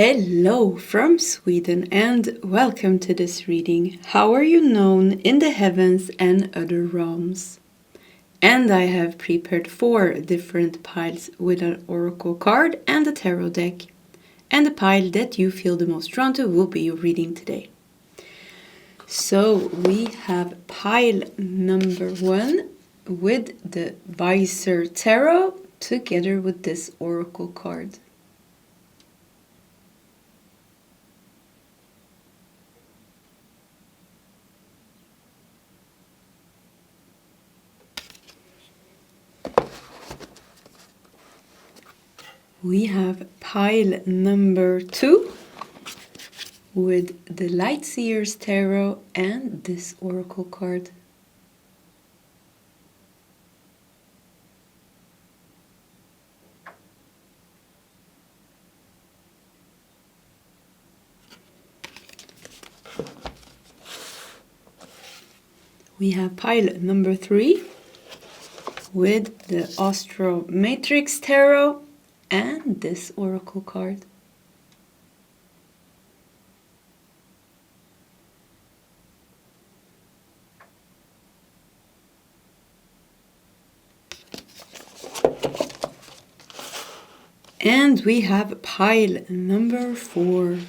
Hello from Sweden and welcome to this reading. How are you known in the heavens and other realms? And I have prepared 4 different piles with an oracle card and a tarot deck. And the pile that you feel the most drawn to will be your reading today. So we have pile number 1 with the Weiser tarot together with this oracle card. We have pile number 2 with the Light Seer's Tarot and this oracle card. We have pile number 3 with the Åstromatrix Tarot and this oracle card. And we have pile number 4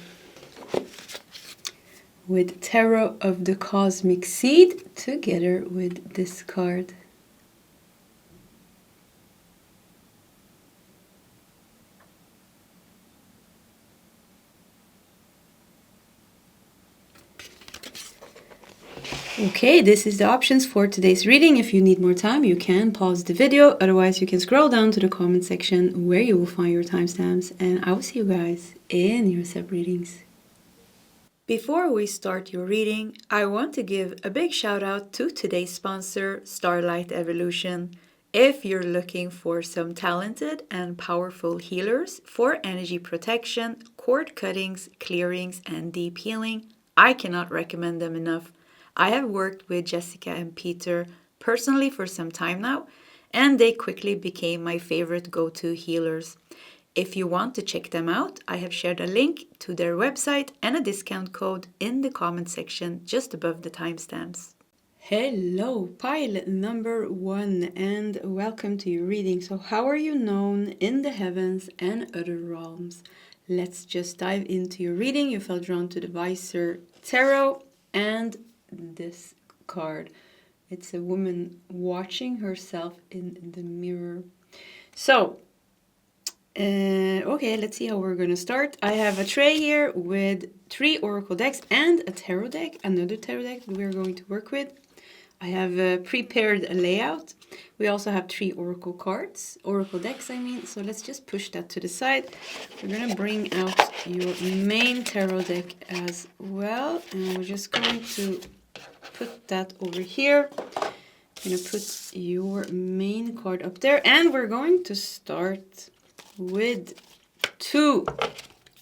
with Tarot of the Cosmic Seed together with this card. Okay, this is the options for today's reading. If you need more time, you can pause the video. Otherwise, you can scroll down to the comment section where you will find your timestamps. And I will see you guys in your sub readings. Before we start your reading, I want to give a big shout out to today's sponsor, Starlight Evolution. If you're looking for some talented and powerful healers for energy protection, cord cuttings, clearings, and deep healing, I cannot recommend them enough. I have worked with Jessica and Peter personally for some time now, and they quickly became my favorite go-to healers. If you want to check them out, I have shared a link to their website and a discount code in the comment section just above the timestamps. Hello, pile number 1, and welcome to your reading. So how are you known in the heavens and other realms? Let's just dive into your reading. You felt drawn to the Weiser Tarot and this card. It's a woman watching herself in the mirror. So, okay, let's see how we're going to start. I have a tray here with 3 oracle decks and a tarot deck, another tarot deck that we're going to work with. I have prepared a layout. We also have 3 oracle cards, oracle decks I mean, so let's just push that to the side. We're going to bring out your main tarot deck as well, and we're just going to put that over here. I'm going to put your main card up there, and we're going to start with 2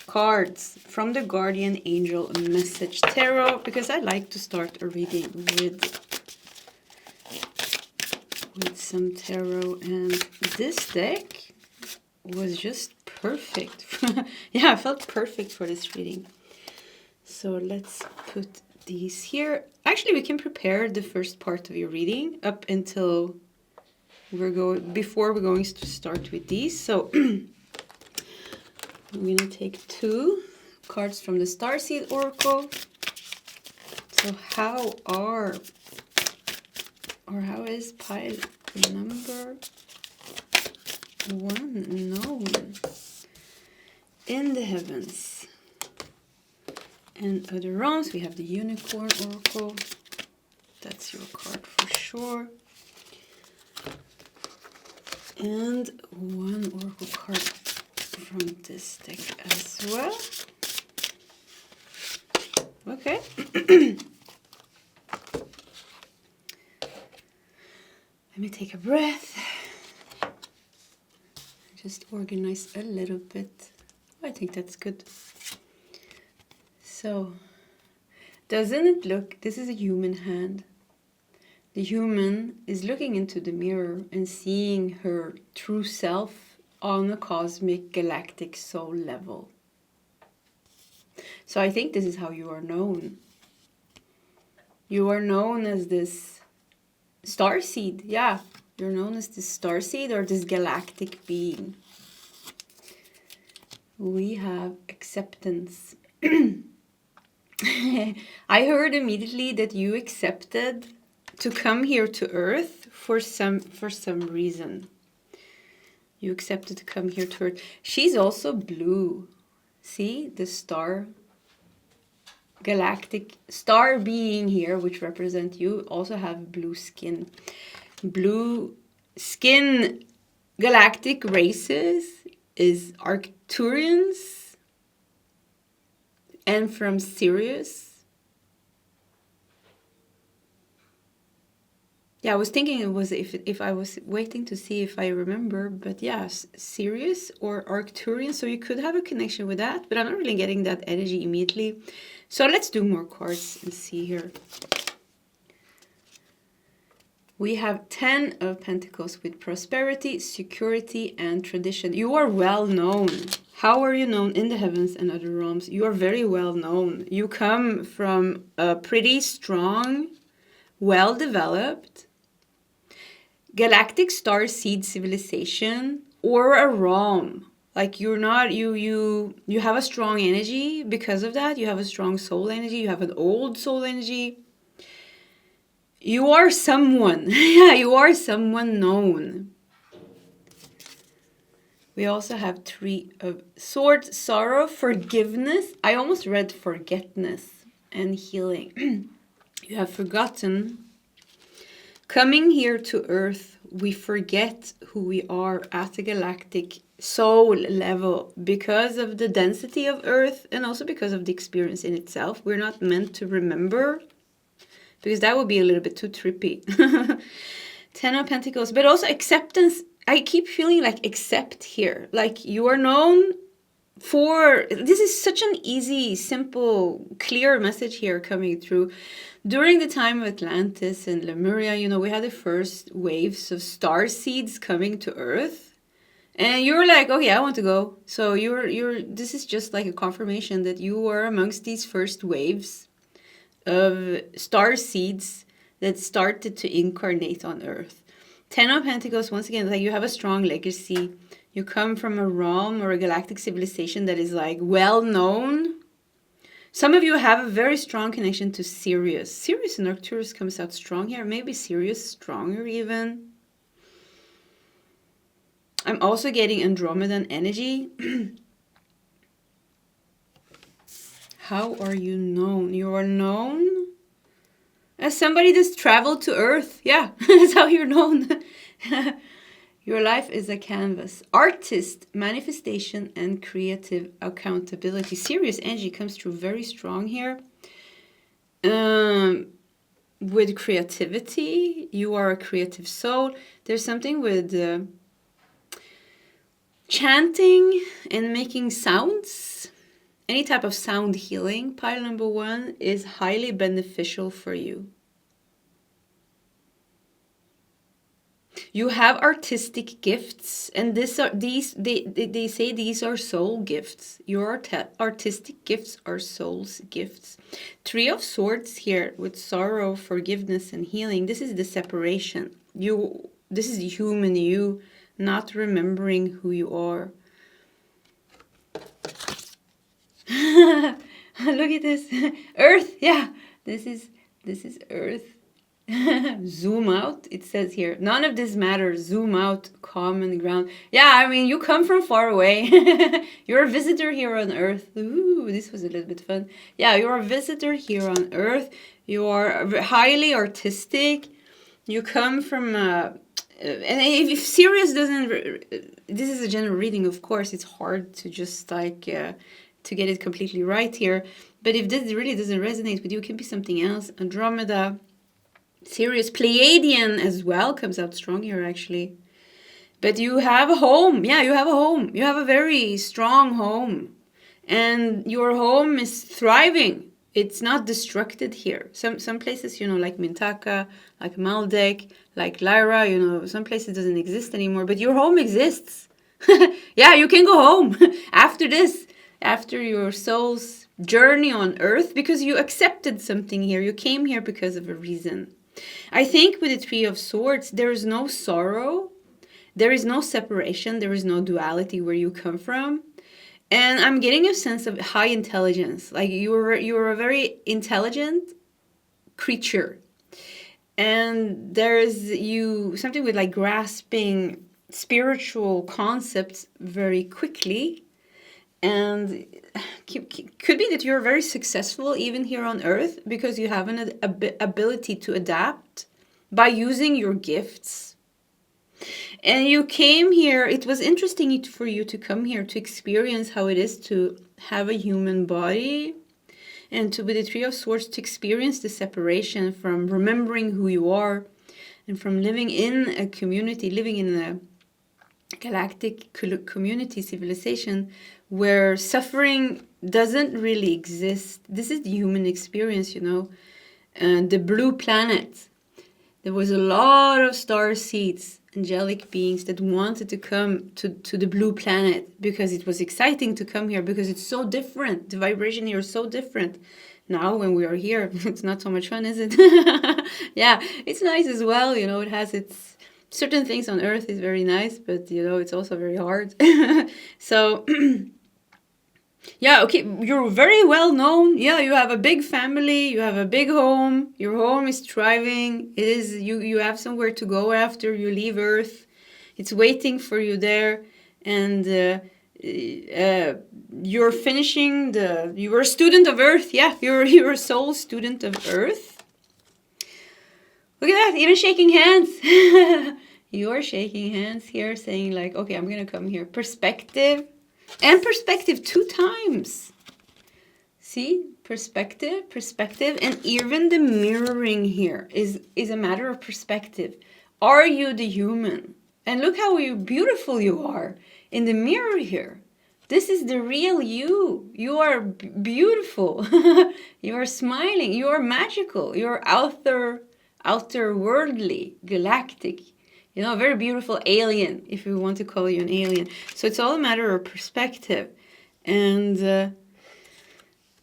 cards from the Guardian Angel Message Tarot, because I like to start a reading with some tarot, and this deck was just perfect. Yeah, I felt perfect for this reading. So let's put these here. Actually, we can prepare the first part of your reading up until before we're going to start with these. So I'm going to take 2 cards from the Starseed Oracle. So how is pile number 1 known in the heavens and other realms? We have the Unicorn Oracle. That's your card for sure. And 1 oracle card from this deck as well. Okay. Let me take a breath. Just organize a little bit. I think that's good. So, doesn't it look, this is a human hand. The human is looking into the mirror and seeing her true self on a cosmic galactic soul level. So I think this is how you are known. You are known as this starseed. Yeah, you're known as this starseed or this galactic being. We have acceptance. I heard immediately that you accepted to come here to Earth for some reason. You accepted to come here to Earth. She's also blue. See the star, galactic star being here, which represent you, also have blue skin. Blue skin galactic races is Arcturians and from Sirius. Yeah, I was thinking it was if I was waiting to see if I remember, but yes, Sirius or Arcturian, so you could have a connection with that, but I'm not really getting that energy immediately. So let's do more cards and see here. We have 10 of Pentacles with prosperity, security, and tradition. You are well known. How are you known in the heavens and other realms? You are very well known. You come from a pretty strong, well-developed, galactic star seed civilization or a realm. Like you're not, you have a strong energy because of that. You have a strong soul energy. You have an old soul energy. You are someone. Yeah, you are someone known. We also have 3 of Swords, sorrow, forgiveness. I almost read forgetness and healing. You have forgotten. Coming here to Earth, we forget who we are at the galactic soul level because of the density of Earth and also because of the experience in itself. We're not meant to remember, because that would be a little bit too trippy. 10 of Pentacles, but also acceptance. I keep feeling like accept here. Like you are known for, this is such an easy, simple, clear message here coming through. During the time of Atlantis and Lemuria, you know, we had the first waves of star seeds coming to Earth. And you're like, okay, I want to go. So this is just like a confirmation that you were amongst these first waves of star seeds that started to incarnate on Earth. 10 of Pentacles, once again, like you have a strong legacy. You come from a realm or a galactic civilization that is like well known. Some of you have a very strong connection to Sirius. Sirius and Arcturus comes out strong here. Maybe Sirius stronger even. I'm also getting Andromedan energy. How are you known? You are known as somebody that's traveled to Earth. Yeah, that's how you're known. Your life is a canvas. Artist, manifestation, and creative accountability. Serious energy comes through very strong here. With creativity, you are a creative soul. There's something with chanting and making sounds. Any type of sound healing, pile number 1, is highly beneficial for you. You have artistic gifts, and they say these are soul gifts. Your artistic gifts are soul's gifts. 3 of Swords here with sorrow, forgiveness, and healing. This is the separation. This is the human you, not remembering who you are. Look at this. Earth, yeah. This is Earth. Zoom out, it says here. None of this matters. Zoom out, common ground. Yeah, I mean, you come from far away. You're a visitor here on Earth. Ooh, this was a little bit fun. Yeah, you're a visitor here on Earth. You are highly artistic. You come from... and if Sirius doesn't... This is a general reading, of course. It's hard to just like... to get it completely right here. But if this really doesn't resonate with you, it can be something else. Andromeda... Sirius, Pleiadian as well comes out strong here actually. But you have a home. Yeah, you have a home. You have a very strong home. And your home is thriving. It's not destructed here. Some places, you know, like Mintaka, like Maldek, like Lyra, you know, some places doesn't exist anymore. But your home exists. Yeah, you can go home after this. After your soul's journey on earth because you accepted something here. You came here because of a reason. I think with the Three of Swords, there is no sorrow. There is no separation. There is no duality where you come from. And I'm getting a sense of high intelligence. Like you're a very intelligent creature. And there's something with like grasping spiritual concepts very quickly. And could be that you're very successful even here on earth because you have an ability to adapt by using your gifts. And you came here, it was interesting for you to come here to experience how it is to have a human body and to, with the Three of Swords, to experience the separation from remembering who you are and from living in a community, living in a galactic community civilization where suffering doesn't really exist. This is the human experience, you know. The blue planet. There was a lot of star seeds, angelic beings that wanted to come to the blue planet because it was exciting to come here because it's so different. The vibration here is so different. Now when we are here, it's not so much fun, is it? Yeah, it's nice as well. You know, it has its... certain things on earth is very nice, but, you know, it's also very hard. So... yeah, okay, you're very well known. Yeah, you have a big family, you have a big home, your home is thriving. It is you have somewhere to go after you leave Earth. It's waiting for you there, and you're finishing you're a student of Earth. Yeah, you're a soul student of Earth. Look at that, even shaking hands. You're shaking hands here, saying like, okay, I'm gonna come here. Perspective. And perspective 2 times. See? Perspective, and even the mirroring here is a matter of perspective. Are you the human? And look how beautiful you are in the mirror here. This is the real you. You are beautiful. You are smiling. You are magical. You are outer worldly, galactic. You know, a very beautiful alien, if we want to call you an alien. So it's all a matter of perspective. And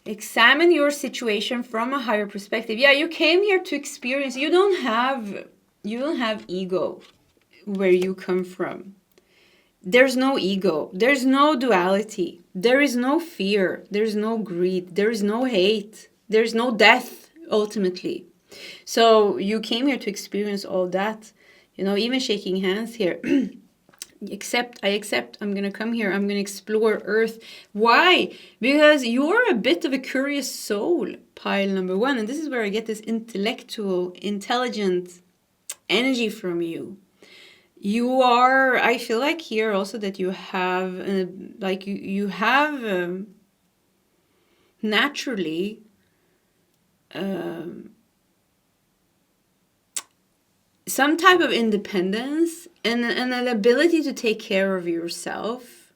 examine your situation from a higher perspective. Yeah, you came here to experience. You don't have ego where you come from. There's no ego. There's no duality. There is no fear. There's no greed. There is no hate. There's no death, ultimately. So you came here to experience all that. You know, even shaking hands here. I accept, I'm going to come here. I'm going to explore Earth. Why? Because you're a bit of a curious soul, pile number 1. And this is where I get this intellectual, intelligent energy from you. You are, I feel like here also that you have, you have naturally... some type of independence and an ability to take care of yourself,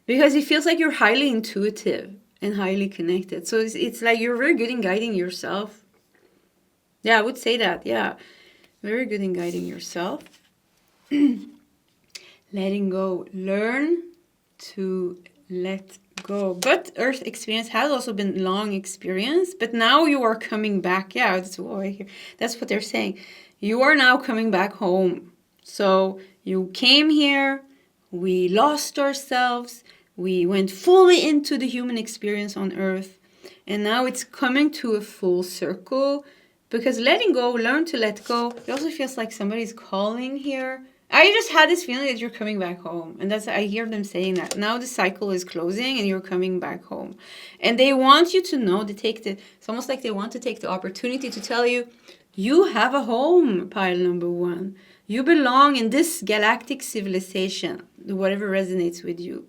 because it feels like you're highly intuitive and highly connected. So it's like you're very good in guiding yourself. Yeah, I would say that. Yeah, very good in guiding yourself. Letting go. Learn to let go. But Earth experience has also been long experience, but now you are coming back. Yeah, that's what they're saying. You are now coming back home. So you came here, we lost ourselves, we went fully into the human experience on Earth, and now it's coming to a full circle, because letting go, learn to let go, it also feels like somebody's calling here. I just had this feeling that you're coming back home, and I hear them saying that. Now the cycle is closing and you're coming back home. And they want you to know, it's almost like they want to take the opportunity to tell you, you have a home, pile number 1. You belong in this galactic civilization, whatever resonates with you.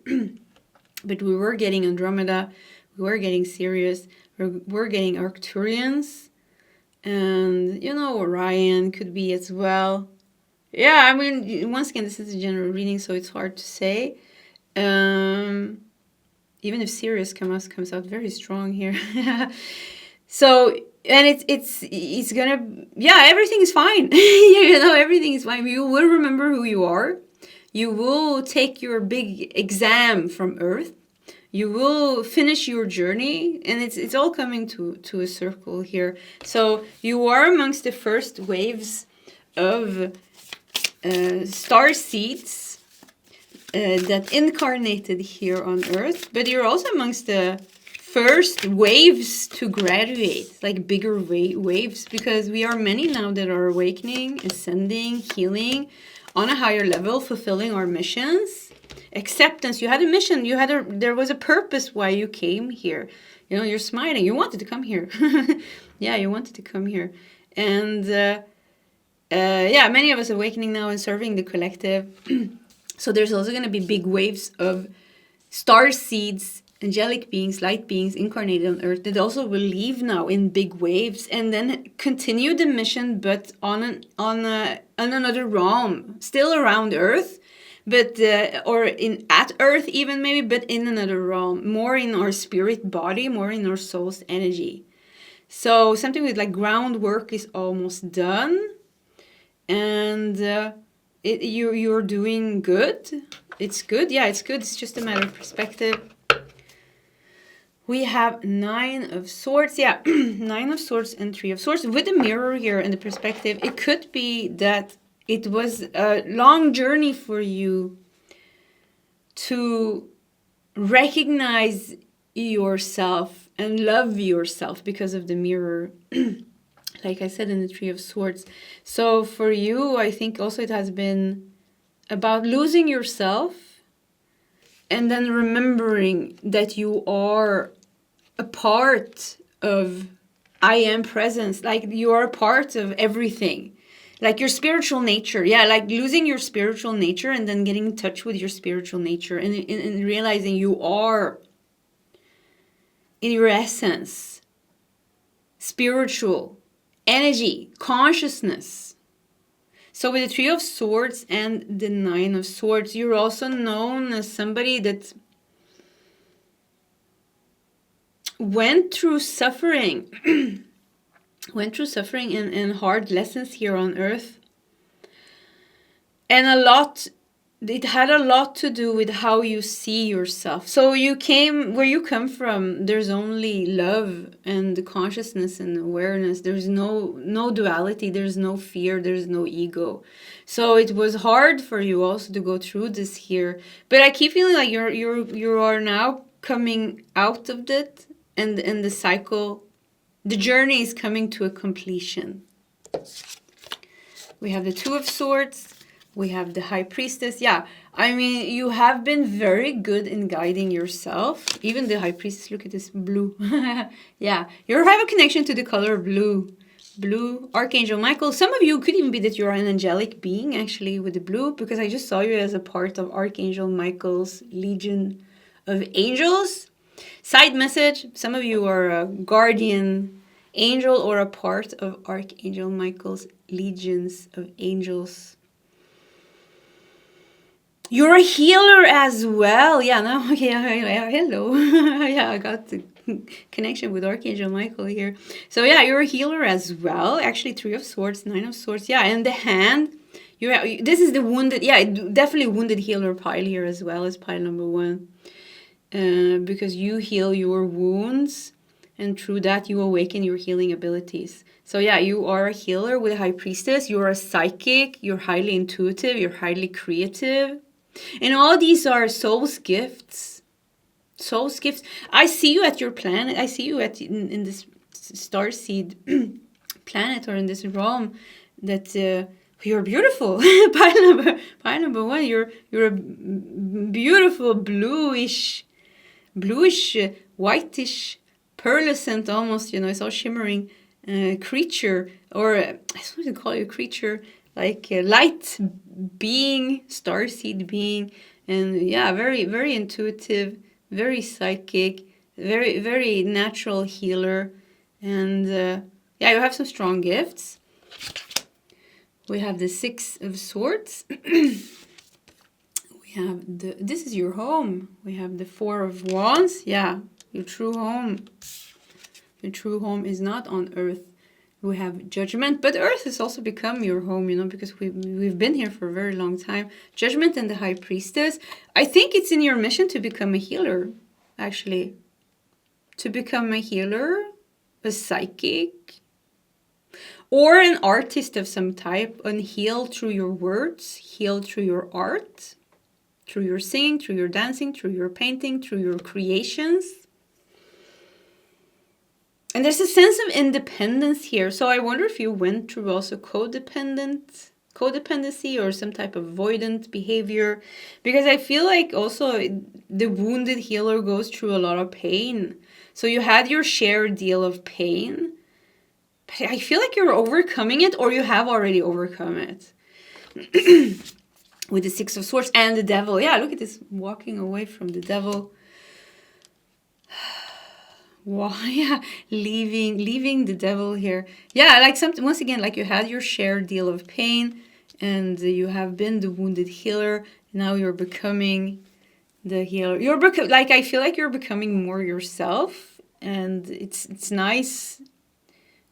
But we were getting Andromeda, we were getting Sirius, we're getting Arcturians, and, you know, Orion could be as well. Yeah, I mean, once again, this is a general reading, so it's hard to say. Even if Sirius comes out very strong here. So... and it's gonna, yeah, everything is fine. You know, everything is fine. You will remember who you are. You will take your big exam from Earth. You will finish your journey, and it's all coming to a circle here. So you are amongst the first waves of star seeds that incarnated here on Earth, but you're also amongst the first waves to graduate, like bigger waves, because we are many now that are awakening, ascending, healing on a higher level, fulfilling our missions. Acceptance. You had a mission. There was a purpose why you came here. You know, you're smiling. You wanted to come here. Yeah, you wanted to come here. And yeah, many of us awakening now and serving the collective. So there's also going to be big waves of star seeds, angelic beings, light beings incarnated on Earth that also will leave now in big waves and then continue the mission, but on another realm, still around Earth, but or at Earth even maybe, but in another realm, more in our spirit body, more in our soul's energy. So something with like groundwork is almost done, and you're doing good. It's good. Yeah, it's good. It's just a matter of perspective. We have 9 of Swords. Yeah, 9 of Swords and 3 of Swords. With the mirror here and the perspective, it could be that it was a long journey for you to recognize yourself and love yourself because of the mirror. Like I said in the 3 of Swords. So for you, I think also it has been about losing yourself and then remembering that you are a part of I am presence. Like you are a part of everything. Like your spiritual nature. Yeah, like losing your spiritual nature and then getting in touch with your spiritual nature and realizing you are, in your essence, spiritual, energy, consciousness. So with the 3 of Swords and the 9 of Swords, you're also known as somebody that went through suffering. Went through suffering and hard lessons here on Earth. And it had a lot to do with how you see yourself. So where you come from, there's only love and consciousness and awareness. There's no duality, there's no fear, there's no ego. So it was hard for you also to go through this here. But I keep feeling like you are now coming out of it, and the cycle, the journey is coming to a completion. We have the 2 of Swords. We have the High Priestess. Yeah, I mean, you have been very good in guiding yourself. Even the High Priestess, look at this blue. Yeah, you have a connection to the color blue. Blue, Archangel Michael. Some of you could even be that you're an angelic being, actually, with the blue, because I just saw you as a part of Archangel Michael's legion of angels. Side message, some of you are a guardian angel or a part of Archangel Michael's legions of angels. You're a healer as well. Yeah, no, okay, hello. Yeah, I got the connection with Archangel Michael here. So yeah, you're a healer as well. Actually, 3 of Swords, 9 of Swords. Yeah, and the hand. This is the wounded. Yeah, definitely wounded healer pile here as well as pile number 1. Because you heal your wounds, and through that you awaken your healing abilities. So yeah, you are a healer with a High Priestess. You're a psychic. You're highly intuitive. You're highly creative. And all these are soul's gifts. Soul's gifts. I see you at your planet. I see you in this starseed planet, or in this realm, that you're beautiful. Pile number 1. You're a beautiful bluish, whitish, pearlescent almost. You know, it's all shimmering creature, or I just want to call you a creature, like a light being, starseed being, and yeah, very, very intuitive, very psychic, very, very natural healer, and yeah, you have some strong gifts. We have the 6 of Swords. We have this is your home. We have the 4 of Wands. Yeah, your true home. Your true home is not on Earth. We have Judgment, but Earth has also become your home, you know, because we've been here for a very long time. Judgment and the High Priestess. I think it's in your mission to become a healer. actually, to become a healer, a psychic, or an artist of some type, and heal through your words, heal through your art, through your singing, through your dancing, through your painting, through your creations. And there's a sense of independence here. So I wonder if you went through also codependency or some type of avoidant behavior. Because I feel like also the wounded healer goes through a lot of pain. So you had your share deal of pain. But I feel like you're overcoming it, or you have already overcome it. With the Six of Swords and the Devil. Yeah, look at this, walking away from the Devil. Wow, yeah, leaving the Devil here. Yeah, like something, once again, like you had your share deal of pain, and you have been the wounded healer. Now you're becoming the healer. Like, I feel like you're becoming more yourself, and it's nice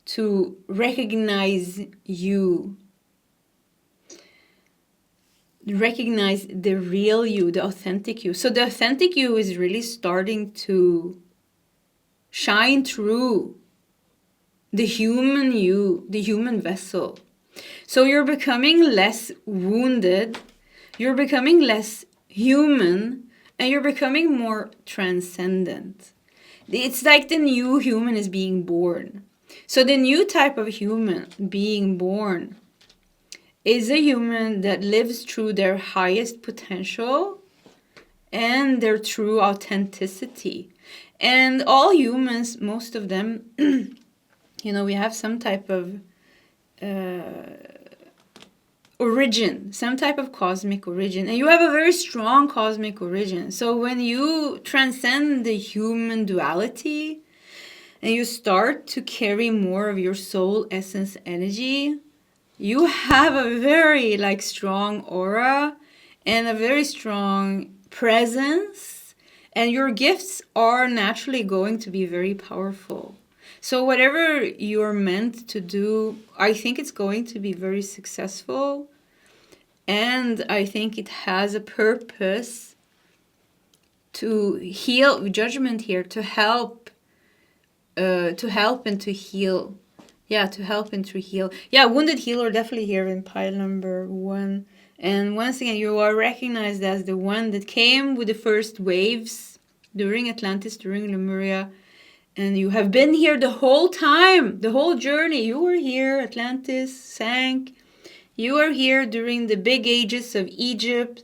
to recognize you. Recognize the real you, the authentic you. So the authentic you is really starting to shine through the human you, the human vessel. So you're becoming less wounded, you're becoming less human, and you're becoming more transcendent. It's like the new human is being born. So the new type of human being born is a human that lives through their highest potential and their true authenticity. And all humans, most of them, we have some type of origin, some type of cosmic origin. And you have a very strong cosmic origin. So when you transcend the human duality and you start to carry more of your soul essence energy, you have a very strong aura and a very strong presence, and your gifts are naturally going to be very powerful. So whatever you're meant to do, I think it's going to be very successful, and I think it has a purpose to heal. Judgment here, to help and to heal. Yeah, to help and to heal. Yeah, wounded healer definitely here in pile number 1. And once again, you are recognized as the one that came with the first waves during Atlantis, during Lemuria. And you have been here the whole time, the whole journey. You were here, Atlantis sank. You are here during the big ages of Egypt.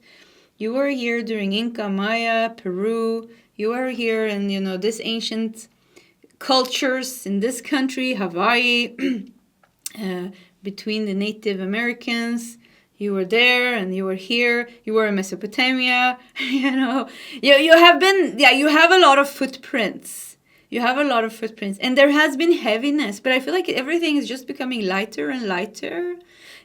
You were here during Inca, Maya, Peru. You are here in, this ancient cultures in this country, Hawaii, between the Native Americans. You were there and you were here. You were in Mesopotamia. You have been, you have a lot of footprints. You have a lot of footprints, and there has been heaviness, but I feel like everything is just becoming lighter and lighter,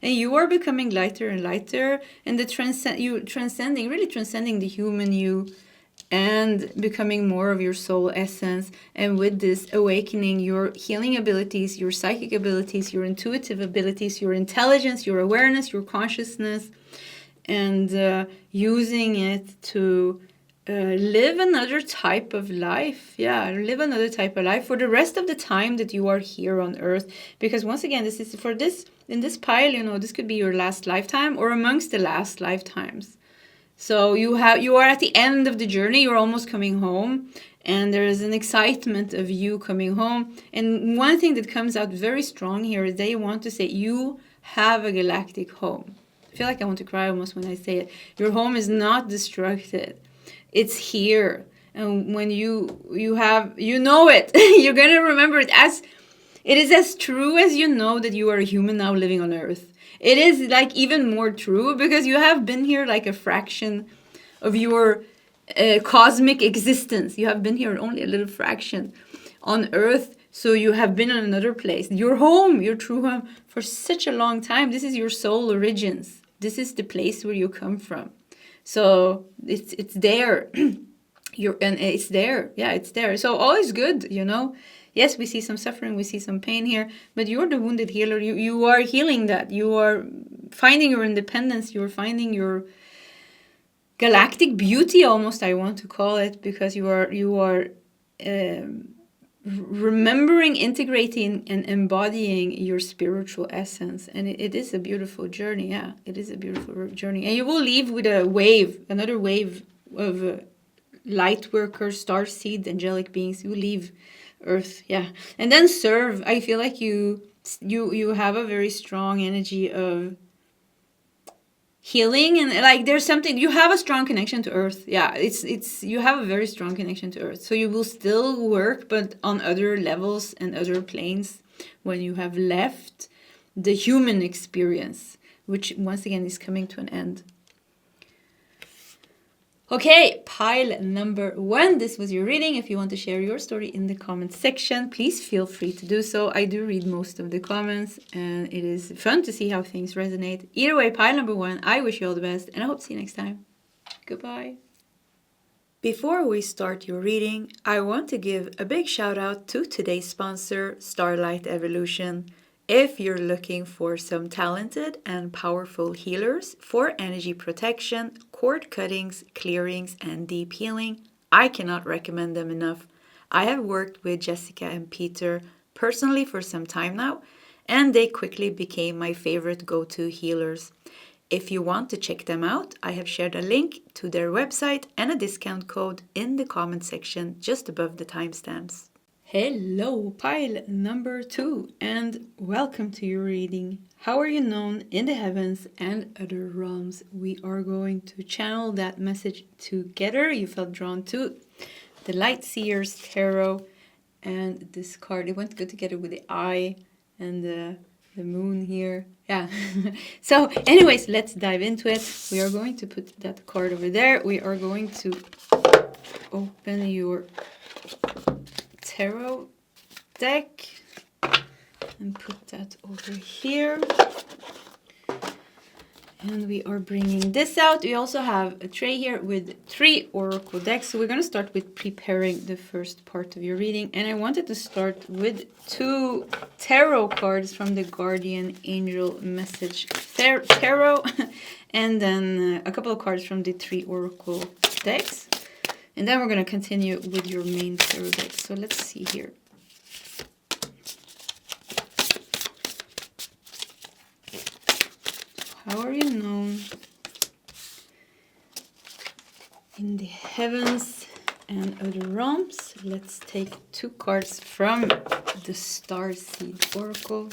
and you are becoming lighter and lighter, and really transcending the human you, and becoming more of your soul essence. And with this awakening, your healing abilities, your psychic abilities, your intuitive abilities, your intelligence, your awareness, your consciousness, and using it to live another type of life. Yeah, live another type of life for the rest of the time that you are here on earth. Because once again, this is for this, in this pile, this could be your last lifetime or amongst the last lifetimes. So you are at the end of the journey, you're almost coming home, and there is an excitement of you coming home. And one thing that comes out very strong here is they want to say you have a galactic home. I feel like I want to cry almost when I say it. Your home is not destructed. It's here. And when you know it, you're going to remember it as it is as true as you know that you are a human now living on earth. It is even more true because you have been here like a fraction of your cosmic existence. You have been here only a little fraction on earth. So you have been in another place. Your home, your true home for such a long time. This is your soul origins. This is the place where you come from. So it's there. It's there. Yeah, it's there. So all is good, Yes, we see some suffering, we see some pain here, but you're the wounded healer. You are healing that. You are finding your independence. You're finding your galactic beauty, almost, I want to call it, because you are remembering, integrating, and embodying your spiritual essence. And it is a beautiful journey. Yeah, it is a beautiful journey. And you will leave with a wave, another wave of light workers, star seed, angelic beings. You leave Earth. Yeah. And then serve. I feel like you have a very strong energy of healing, and like there's something, you have a strong connection to Earth. Yeah, it's you have a very strong connection to Earth, so you will still work, but on other levels and other planes when you have left the human experience, which once again is coming to an end. Okay, pile number 1. This was your reading. If you want to share your story in the comment section, please feel free to do so. I do read most of the comments, and it is fun to see how things resonate. Either way, pile number 1, I wish you all the best, and I hope to see you next time. Goodbye. Before we start your reading, I want to give a big shout out to today's sponsor, Starlight Evolution. If you're looking for some talented and powerful healers for energy protection, cord cuttings, clearings, and deep healing, I cannot recommend them enough. I have worked with Jessica and Peter personally for some time now, and they quickly became my favorite go-to healers. If you want to check them out, I have shared a link to their website and a discount code in the comment section just above the timestamps. Hello, pile number 2, and welcome to your reading. How are you known in the heavens and other realms? We are going to channel that message together. You felt drawn to the Light Seers Tarot, and this card, it went good together with the eye and the moon here. Yeah. So anyways, let's dive into it. We are going to put that card over there. We are going to open your tarot deck and put that over here, and we are bringing this out. We also have a tray here with 3 oracle decks, so we're going to start with preparing the first part of your reading, and I wanted to start with 2 tarot cards from the Guardian Angel Message Tarot and then a couple of cards from the 3 oracle decks. And then we're going to continue with your main tarot deck. So let's see here. How are you known in the heavens and other realms? Let's take 2 cards from the Starseed Oracle.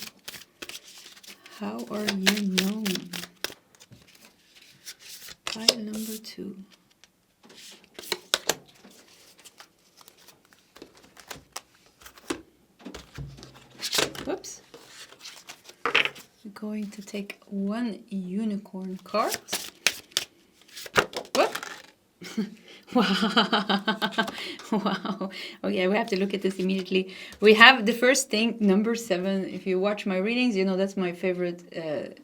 How are you known? Pile number 2. Whoops. We're going to take 1 unicorn card. Whoop. Wow. Wow. Okay, we have to look at this immediately. We have the first thing, number 7. If you watch my readings, you know that's my favorite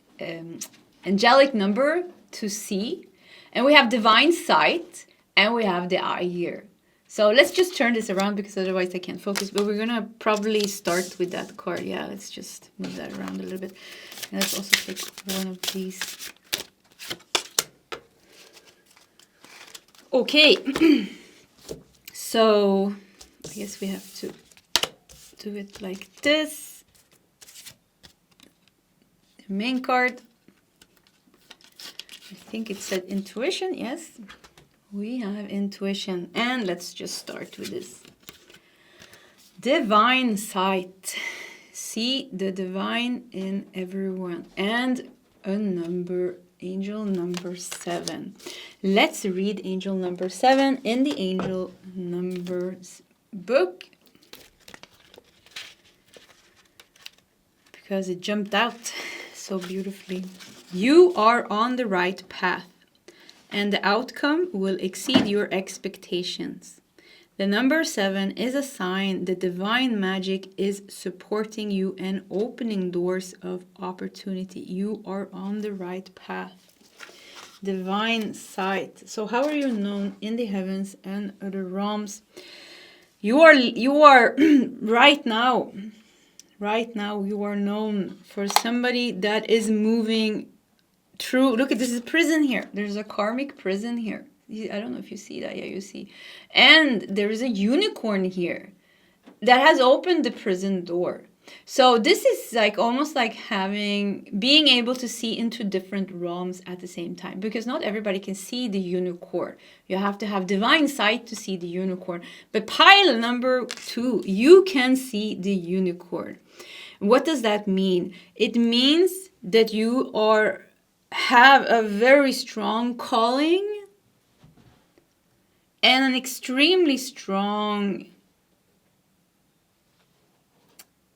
angelic number to see. And we have divine sight, and we have the eye here. So let's just turn this around because otherwise I can't focus. But we're going to probably start with that card. Yeah, let's just move that around a little bit. And let's also take one of these. Okay. So I guess we have to do it like this. The main card. I think it said intuition. Yes. We have intuition, and let's just start with this. Divine sight. See the divine in everyone. And a number, angel number 7. Let's read angel number 7 in the angel numbers book, because it jumped out so beautifully. You are on the right path, and the outcome will exceed your expectations. The number 7 is a sign that divine magic is supporting you and opening doors of opportunity. You are on the right path. Divine sight. So how are you known in the heavens and other realms? You are right now you are known for somebody that is moving True. Look at this, is a prison here. There's a karmic prison here. I don't know if you see that. Yeah, you see. And there is a unicorn here that has opened the prison door. So this is like almost like being able to see into different realms at the same time, because not everybody can see the unicorn. You have to have divine sight to see the unicorn. But pile number 2, you can see the unicorn. What does that mean? It means that you have a very strong calling and an extremely strong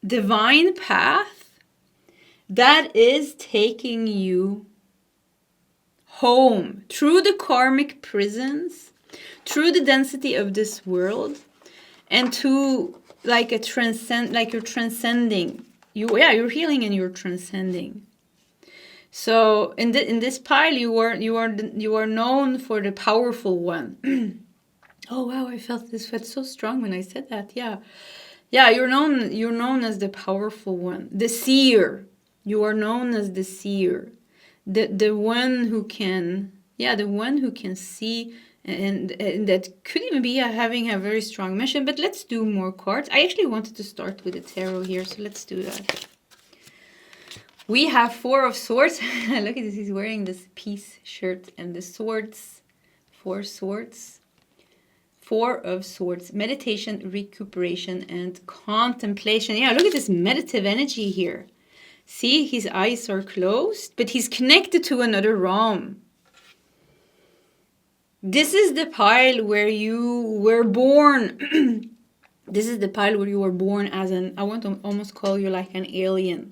divine path that is taking you home through the karmic prisons, through the density of this world, and to like you're transcending. You're healing and you're transcending. So in this pile, you are known for the powerful one. Oh wow, I felt so strong when I said that. Yeah, you're known as the powerful one, the seer. You are known as the seer, the one who can see, and that could even be having a very strong mission. But let's do more cards. I actually wanted to start with the tarot here, so let's do that. We have 4 of Swords. Look at this, he's wearing this peace shirt and the swords. 4 swords. 4 of Swords. Meditation, recuperation, and contemplation. Yeah, look at this meditative energy here. See, his eyes are closed, but he's connected to another realm. This is the pile where you were born. This is the pile where you were born as I want to almost call you like an alien.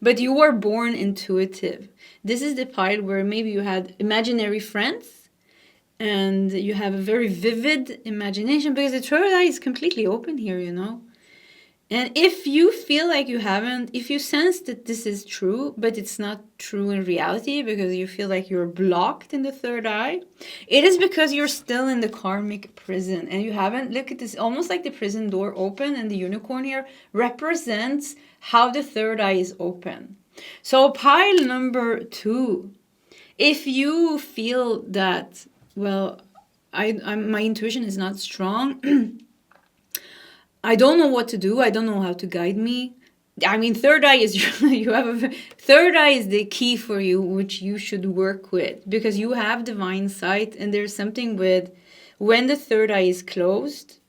But you were born intuitive. This is the pile where maybe you had imaginary friends and you have a very vivid imagination, because the third eye is completely open here, you know. And if you feel like if you sense that this is true, but it's not true in reality because you feel like you're blocked in the third eye, it is because you're still in the karmic prison and you haven't, look at this, almost like the prison door open, and the unicorn here represents how the third eye is open. So pile number 2, if you feel that, well, my intuition is not strong, I don't know what to do. I don't know how to guide me. I mean, third eye is third eye is the key for you, which you should work with, because you have divine sight, and there's something with when the third eye is closed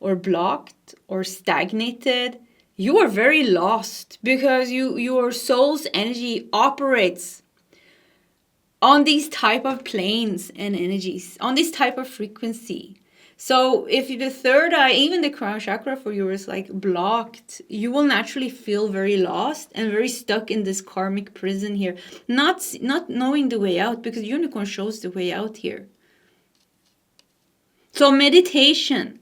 or blocked or stagnated, you are very lost, because your soul's energy operates on these type of planes and energies, on this type of frequency. So if the third eye, even the crown chakra for you is like blocked, you will naturally feel very lost and very stuck in this karmic prison here, not knowing the way out, because unicorn shows the way out here. So meditation,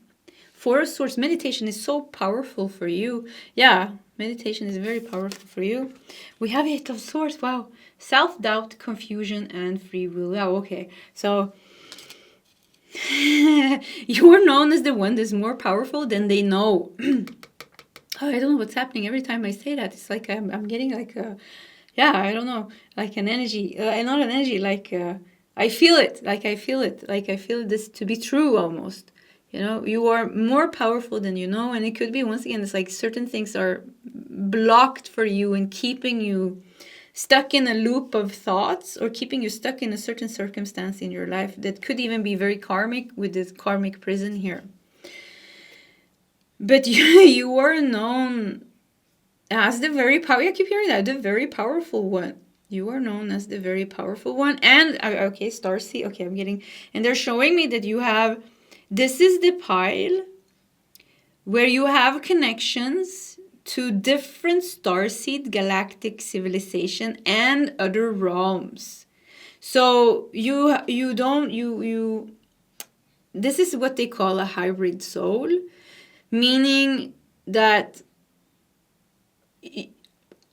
4 of Swords, meditation is so powerful for you. Yeah, meditation is very powerful for you. We have 8 of Swords. Wow, self-doubt, confusion, and free will. Wow, okay, so you are known as the one that's more powerful than they know. Oh, I don't know what's happening every time I say that. It's like I'm getting like I don't know, like an energy, not an energy, like I feel it, like I feel this to be true almost. You know, you are more powerful than you know, and it could be, once again, it's like certain things are blocked for you and keeping you stuck in a loop of thoughts, or keeping you stuck in a certain circumstance in your life that could even be very karmic, with this karmic prison here. But you are known as the very I keep hearing that, the very powerful one. You are known as the very powerful one. And okay, Starseed. Okay, I'm getting, and they're showing me that you have, this is the pile where you have connections to different starseed galactic civilization and other realms. So this is what they call a hybrid soul, meaning that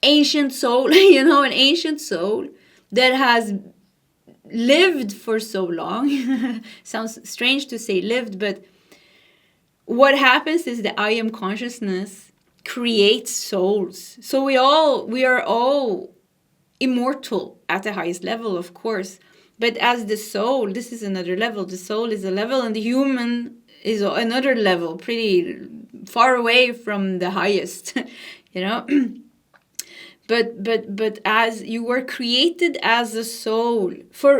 ancient soul, you know, an ancient soul that has lived for so long. Sounds strange to say lived, but what happens is the I am consciousness creates souls. So we are all immortal at the highest level, of course. But as the soul, this is another level. The soul is a level, and the human is another level, pretty far away from the highest, you know. But as you were created as a soul for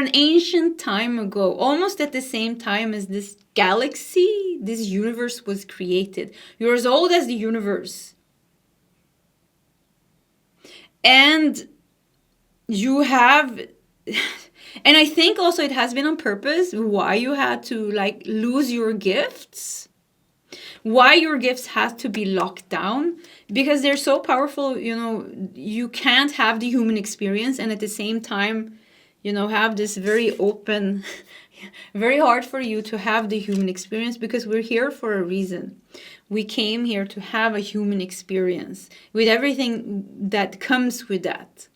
an ancient time ago, almost at the same time as this galaxy, this universe was created. You're as old as the universe. And you have, and I think also it has been on purpose why you had to like lose your gifts, why your gifts had to be locked down, because they're so powerful. You know, you can't have the human experience and at the same time, you know, have this very open, very hard for you to have the human experience, because we're here for a reason. We came here to have a human experience with everything that comes with that.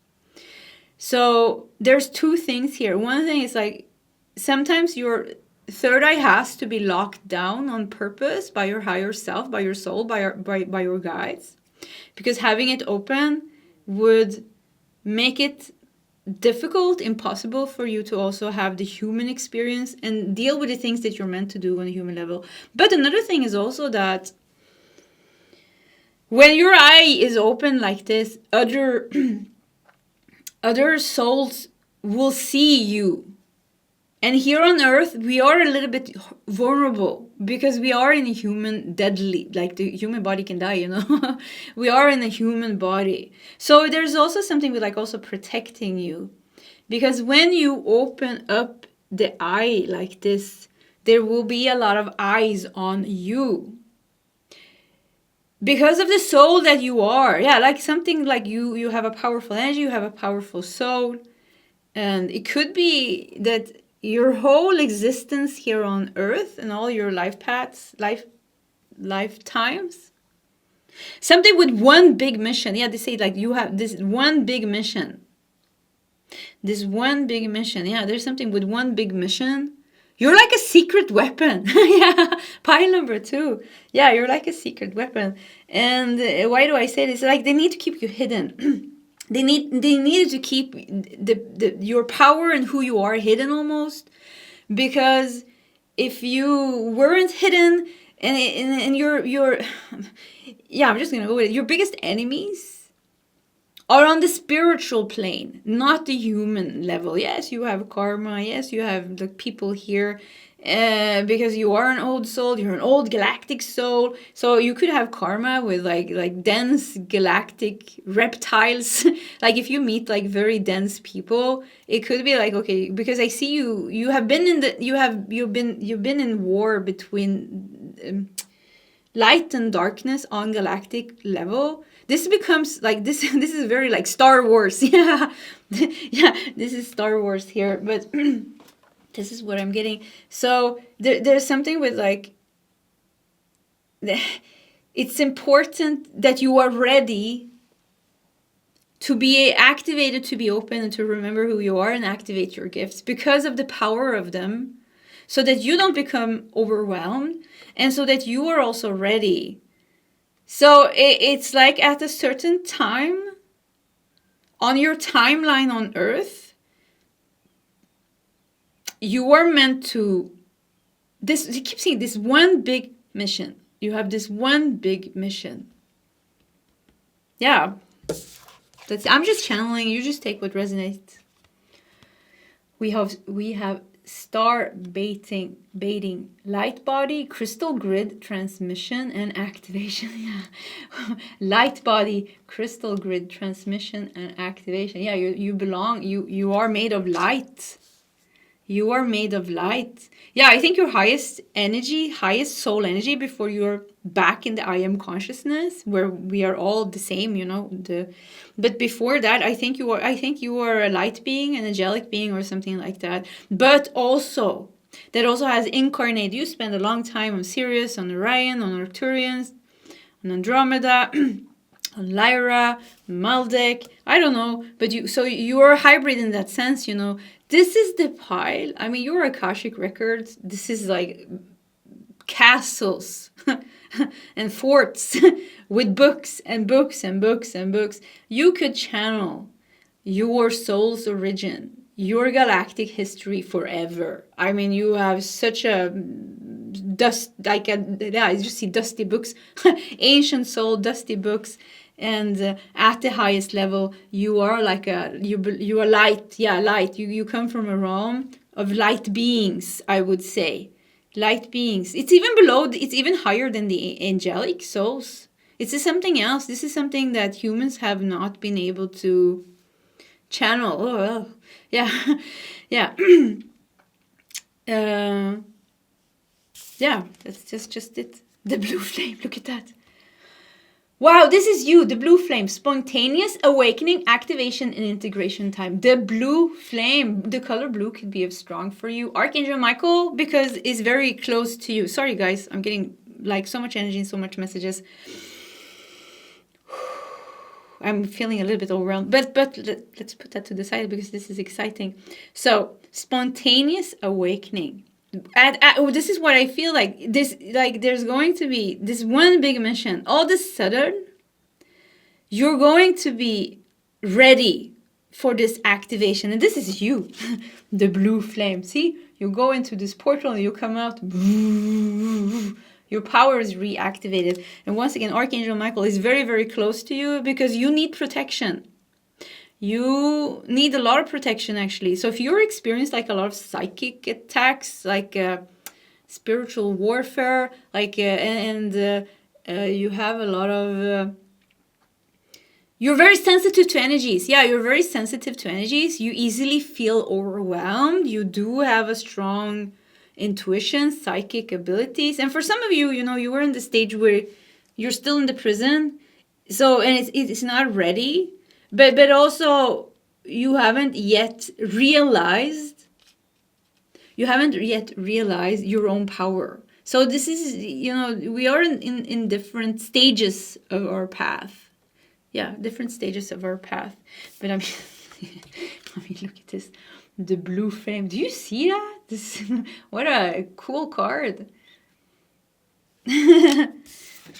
So there's two things here. One thing is like, sometimes your third eye has to be locked down on purpose by your higher self, by your soul, by your guides, because having it open would make it difficult, impossible for you to also have the human experience and deal with the things that you're meant to do on a human level. But another thing is also that when your eye is open like this, other souls will see you. And here on earth, we are a little bit vulnerable because we are in a human deadly, like the human body can die, you know. We are in a human body. So there's also something with like also protecting you. Because when you open up the eye like this, there will be a lot of eyes on you. Because of the soul that you are. Yeah, like something like you have a powerful energy, you have a powerful soul. And it could be that your whole existence here on earth and all your life paths, lifetimes, something with one big mission. Yeah, they say like you have this one big mission. This one big mission. Yeah, there's something with one big mission. You're like a secret weapon. Yeah, pile number 2. Yeah, you're like a secret weapon. And why do I say this? Like they need to keep you hidden. They needed to keep your power and who you are hidden almost, because if you weren't hidden and your yeah, I'm just gonna go with it. Your biggest enemies are on the spiritual plane, not the human level. Yes, you have karma. Yes, you have the people here. Because you are an old soul, you're an old galactic soul, so you could have karma with like dense galactic reptiles. Like if you meet like very dense people, it could be like, okay, because I see you have been in the you've been in war between light and darkness on galactic level. This becomes like this is very like Star Wars. Yeah. Yeah, this is Star Wars here, but this is what I'm getting. So there's something with like, it's important that you are ready to be activated, to be open, and to remember who you are and activate your gifts because of the power of them, so that you don't become overwhelmed and so that you are also ready. So it's like at a certain time on your timeline on Earth, you are meant to, this, you keep saying this one big mission. You have this one big mission. Yeah. I'm just channeling. You just take what resonates. We have star baiting, light body, crystal grid transmission and activation. Yeah. Light body, crystal grid transmission and activation. Yeah, you belong. You are made of light. You are made of light. Yeah, I think your highest energy, highest soul energy before you're back in the I am consciousness, where we are all the same, you know. But before that, I think you are a light being, an angelic being, or something like that. But also, that also has incarnated. You spend a long time on Sirius, on Orion, on Arcturians, on Andromeda, on Lyra, Maldek. I don't know, but you are a hybrid in that sense, you know. This is the pile. I mean, your Akashic records, this is like castles. and forts with books and books and books and books. You could channel your soul's origin, your galactic history forever. I mean, you have such a I just see dusty books, ancient soul, dusty books. And at the highest level, you are like you are light. Yeah, light. You come from a realm of light beings, I would say. Light beings. It's even below, it's even higher than the angelic souls. This is something else. This is something that humans have not been able to channel. Oh, well. Yeah. Yeah. Yeah, that's just it. The blue flame, look at that. Wow, this is you, the blue flame. Spontaneous awakening, activation, and integration time. The blue flame. The color blue could be strong for you. Archangel Michael, because it's very close to you. Sorry, guys. I'm getting like so much energy and so much messages. I'm feeling a little bit overwhelmed. But let's put that to the side because this is exciting. So, spontaneous awakening. This is what I feel like. There's going to be this one big mission. All of a sudden, you're going to be ready for this activation. And this is you, the blue flame. See, you go into this portal and you come out. Your power is reactivated. And once again, Archangel Michael is very, very close to you because you need protection. You need a lot of protection, actually. So if you're experiencing like a lot of psychic attacks, like spiritual warfare, like you have a lot of... you're very sensitive to energies. Yeah, you're very sensitive to energies. You easily feel overwhelmed. You do have a strong intuition, psychic abilities. And for some of you, you know, you were in the stage where you're still in the prison. So, and it's not ready. But also, you haven't yet realized your own power. So this is, you know, we are in different stages of our path. Yeah, different stages of our path. But I mean, look at this. The blue flame. Do you see that? What a cool card.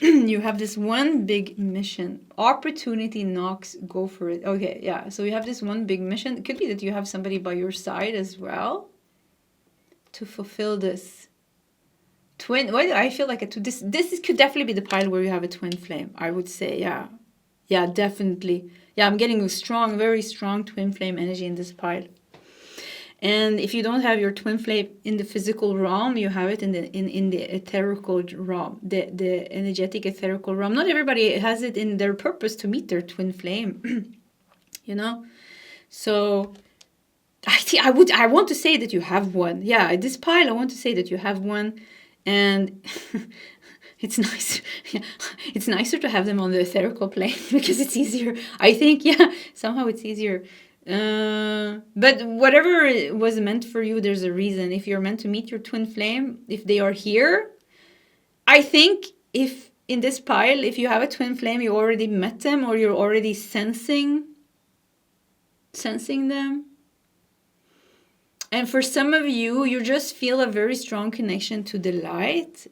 You have this one big mission. Opportunity knocks, go for it. Okay, yeah. So you have this one big mission. It could be that you have somebody by your side as well to fulfill this. Twin, why do I feel like this could definitely be the pile where you have a twin flame, I would say. Yeah. Yeah, definitely. Yeah, I'm getting a strong, very strong twin flame energy in this pile. And if you don't have your twin flame in the physical realm, you have it in the etherical realm, the energetic etherical realm. Not everybody has it in their purpose to meet their twin flame, you know. So I want to say that you have one. Yeah, this pile, I want to say that you have one, and it's nice. Yeah, it's nicer to have them on the etherical plane because it's easier. I think, yeah, somehow it's easier. But whatever was meant for you, there's a reason. If you're meant to meet your twin flame, if they are here, I think if in this pile, if you have a twin flame, you already met them or you're already sensing them. And for some of you, you just feel a very strong connection to the light.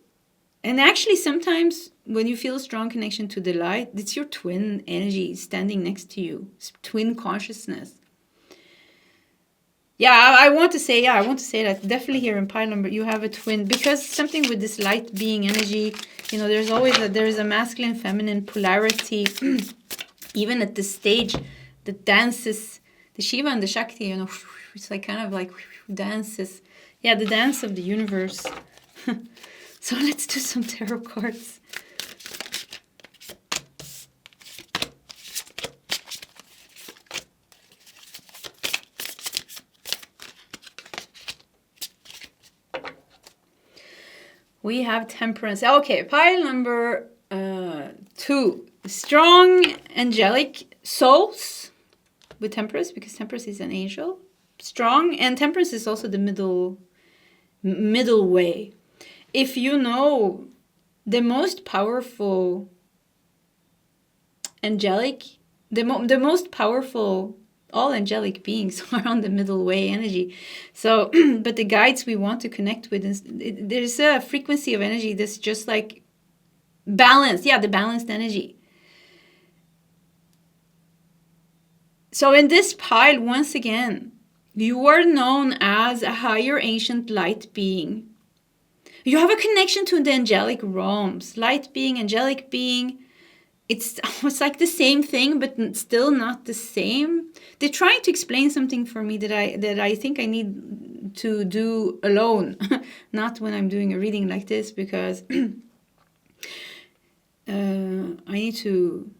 And actually, sometimes when you feel a strong connection to the light, it's your twin energy standing next to you. It's twin consciousness. Yeah, I want to say that definitely here in pile number, you have a twin, because something with this light being energy, you know, there's always there's a masculine, feminine polarity, even at this stage, the dances, the Shiva and the Shakti, you know, it's like kind of like dances. Yeah, the dance of the universe. So let's do some tarot cards. We have Temperance. Okay, pile number 2. Strong angelic souls with Temperance, because Temperance is an angel. Strong, and Temperance is also the middle way. If you know the most powerful angelic, the most powerful, all angelic beings are on the middle way energy. So, but the guides we want to connect with, there's a frequency of energy that's just like balance. Yeah, the balanced energy. So in this pile, once again, you are known as a higher ancient light being. You have a connection to the angelic realms. Light being, angelic being. It's almost like the same thing, but still not the same. They're trying to explain something for me that I think I need to do alone, not when I'm doing a reading like this, because I need to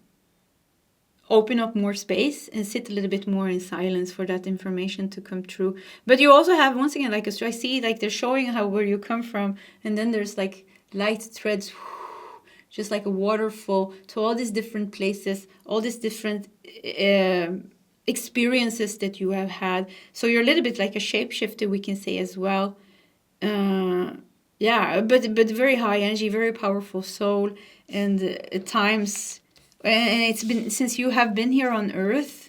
open up more space and sit a little bit more in silence for that information to come true. But you also have, once again, like I see, like they're showing how where you come from, and then there's like light threads, just like a waterfall to all these different places, all these different experiences that you have had. So you're a little bit like a shapeshifter, we can say as well. Yeah, but very high energy, very powerful soul, and at times. And it's been since you have been here on earth,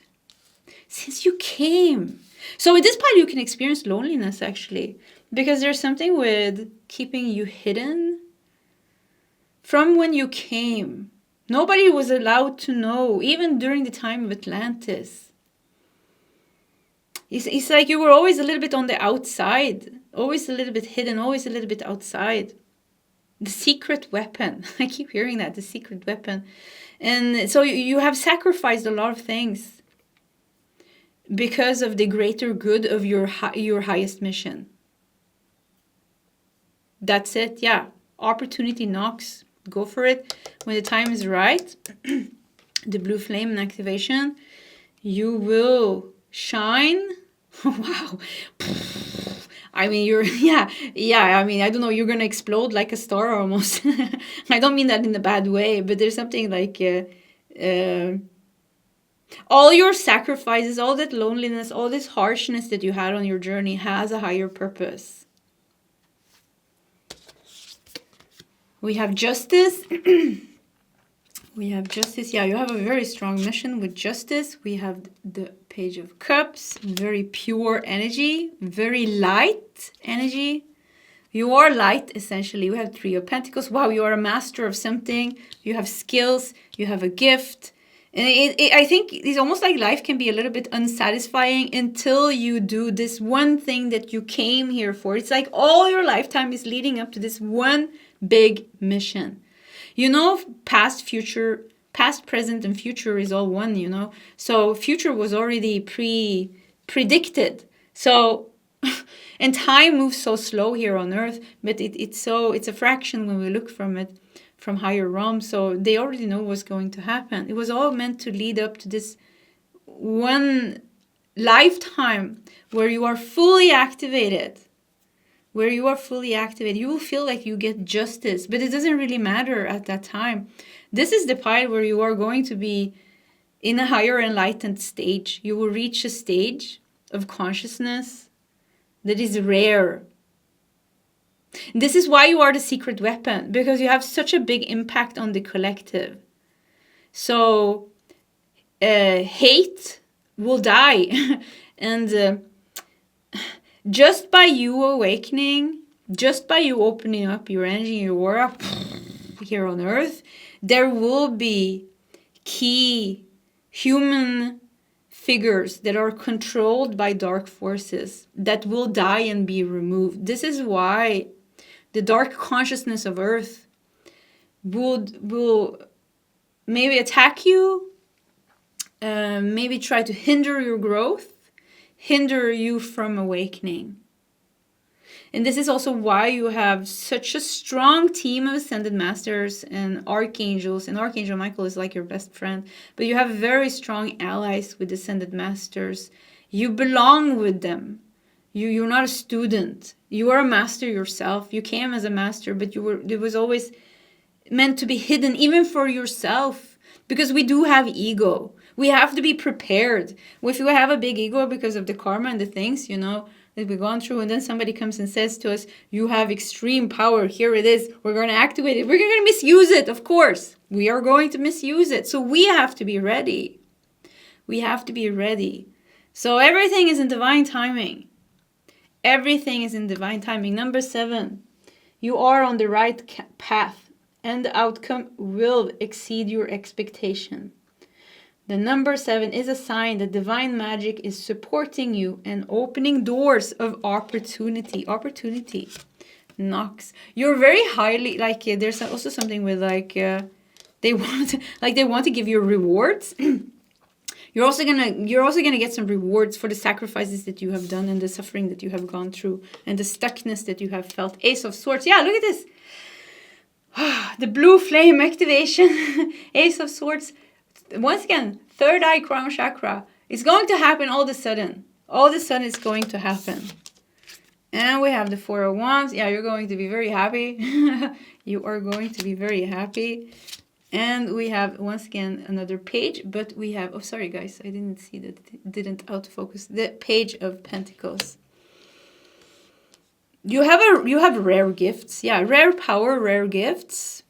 since you came. So with this pile, you can experience loneliness, actually, because there's something with keeping you hidden from when you came. Nobody was allowed to know, even during the time of Atlantis. It's like you were always a little bit on the outside, always a little bit hidden, always a little bit outside. The secret weapon. I keep hearing that, the secret weapon. And so you have sacrificed a lot of things because of the greater good of your highest mission. That's it. Yeah. Opportunity knocks. Go for it. When the time is right, the blue flame and activation, you will shine. Wow. I mean, yeah, I mean, I don't know, you're going to explode like a star almost. I don't mean that in a bad way, but there's something like all your sacrifices, all that loneliness, all this harshness that you had on your journey has a higher purpose. We have justice. We have justice. Yeah, you have a very strong mission with justice. We have the Page of Cups, very pure energy, very light energy. You are light, essentially. You have Three of Pentacles. Wow, you are a master of something. You have skills. You have a gift. And I think it's almost like life can be a little bit unsatisfying until you do this one thing that you came here for. It's like all your lifetime is leading up to this one big mission. You know, past, future, past, present, and future is all one, you know. So future was already predicted. So, and time moves so slow here on Earth, but it's a fraction when we look from it from higher realms. So they already know what's going to happen. It was all meant to lead up to this one lifetime where you are fully activated. Where you are fully activated, you will feel like you get justice, but it doesn't really matter at that time. This is the pile where you are going to be in a higher enlightened stage. You will reach a stage of consciousness that is rare. This is why you are the secret weapon, because you have such a big impact on the collective. So hate will die. And just by you awakening, just by you opening up your energy, your aura here on Earth, there will be key human figures that are controlled by dark forces that will die and be removed. This is why the dark consciousness of Earth will maybe attack you, maybe try to hinder your growth, hinder you from awakening. And this is also why you have such a strong team of Ascended Masters and Archangels. And Archangel Michael is like your best friend. But you have very strong allies with Ascended Masters. You belong with them. You're not a student. You are a master yourself. You came as a master, but it was always meant to be hidden, even for yourself. Because we do have ego. We have to be prepared. If you have a big ego because of the karma and the things, you know, that we've gone through, and then somebody comes and says to us, you have extreme power, here it is, we're going to activate it, we're going to misuse it, of course. We are going to misuse it. So we have to be ready. We have to be ready. So everything is in divine timing. Everything is in divine timing. Number 7, you are on the right path. and the outcome will exceed your expectation. The number 7 is a sign that divine magic is supporting you and opening doors of opportunity. Opportunity knocks. You're very highly, like, there's also something with, like, they want to give you rewards. You're also gonna get some rewards for the sacrifices that you have done and the suffering that you have gone through and the stuckness that you have felt. Ace of Swords. Yeah, look at this. The blue flame activation. Ace of Swords. Once again, third eye crown chakra. It's going to happen all of a sudden. All of a sudden it's going to happen. And we have the Four of Wands. Yeah, you're going to be very happy. You are going to be very happy. And we have, once again, another page, but we have, oh, sorry, guys, I didn't see that, it didn't autofocus, the Page of Pentacles. You have rare gifts. Yeah, rare power, rare gifts.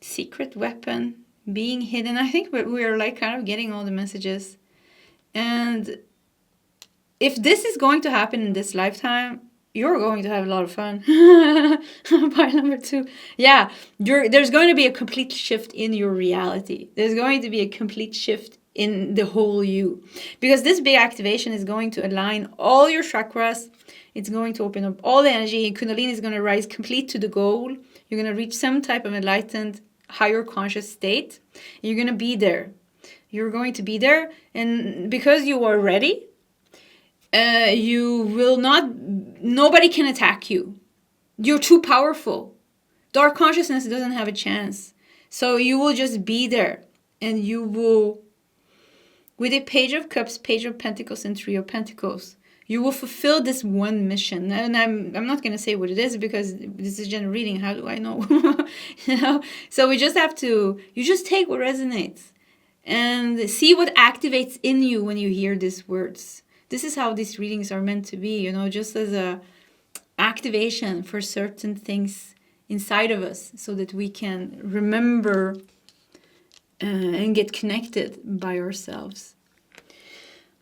Secret weapon, being hidden. I think we're like kind of getting all the messages. And if this is going to happen in this lifetime, you're going to have a lot of fun. Pile number 2. Yeah, there's going to be a complete shift in your reality. There's going to be a complete shift in the whole you. Because this big activation is going to align all your chakras. It's going to open up all the energy. Kundalini is going to rise complete to the goal. You're going to reach some type of enlightened, higher conscious state. You're going to be there. You're going to be there. And because you are ready, you will not, nobody can attack you. You're too powerful. Dark consciousness doesn't have a chance. So you will just be there. And you will, with a Page of Cups, Page of Pentacles, and Three of Pentacles, you will fulfill this one mission. And I'm not going to say what it is because this is general reading. How do I know? You know? So we just have to, you just take what resonates. And see what activates in you when you hear these words. This is how these readings are meant to be, you know, just as a activation for certain things inside of us so that we can remember and get connected by ourselves.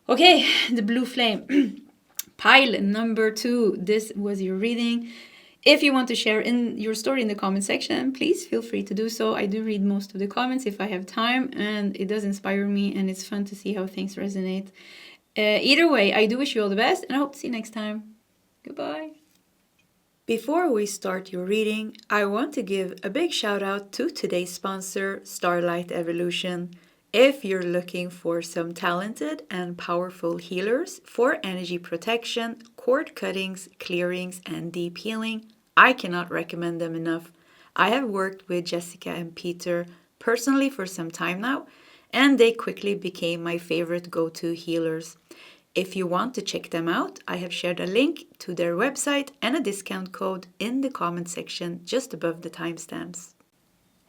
Okay, the blue flame. Pile number 2. This was your reading. If you want to share in your story in the comment section, please feel free to do so. I do read most of the comments if I have time, and it does inspire me, and it's fun to see how things resonate. Either way, I do wish you all the best, and I hope to see you next time. Goodbye. Before we start your reading, I want to give a big shout out to today's sponsor, Starlight Evolution. If you're looking for some talented and powerful healers for energy protection, cord cuttings, clearings, and deep healing, I cannot recommend them enough. I have worked with Jessica and Peter personally for some time now, and they quickly became my favorite go-to healers. If you want to check them out, I have shared a link to their website and a discount code in the comment section just above the timestamps.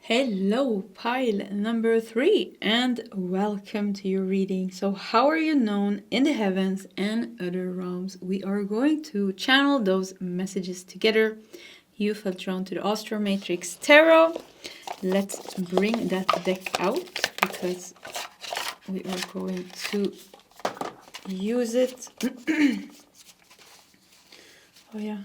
Hello, pile number 3, and welcome to your reading. So how are you known in the heavens and other realms? We are going to channel those messages together. You felt drawn to the Åstromatrix Tarot. Let's bring that deck out because we are going to use it. Oh yeah.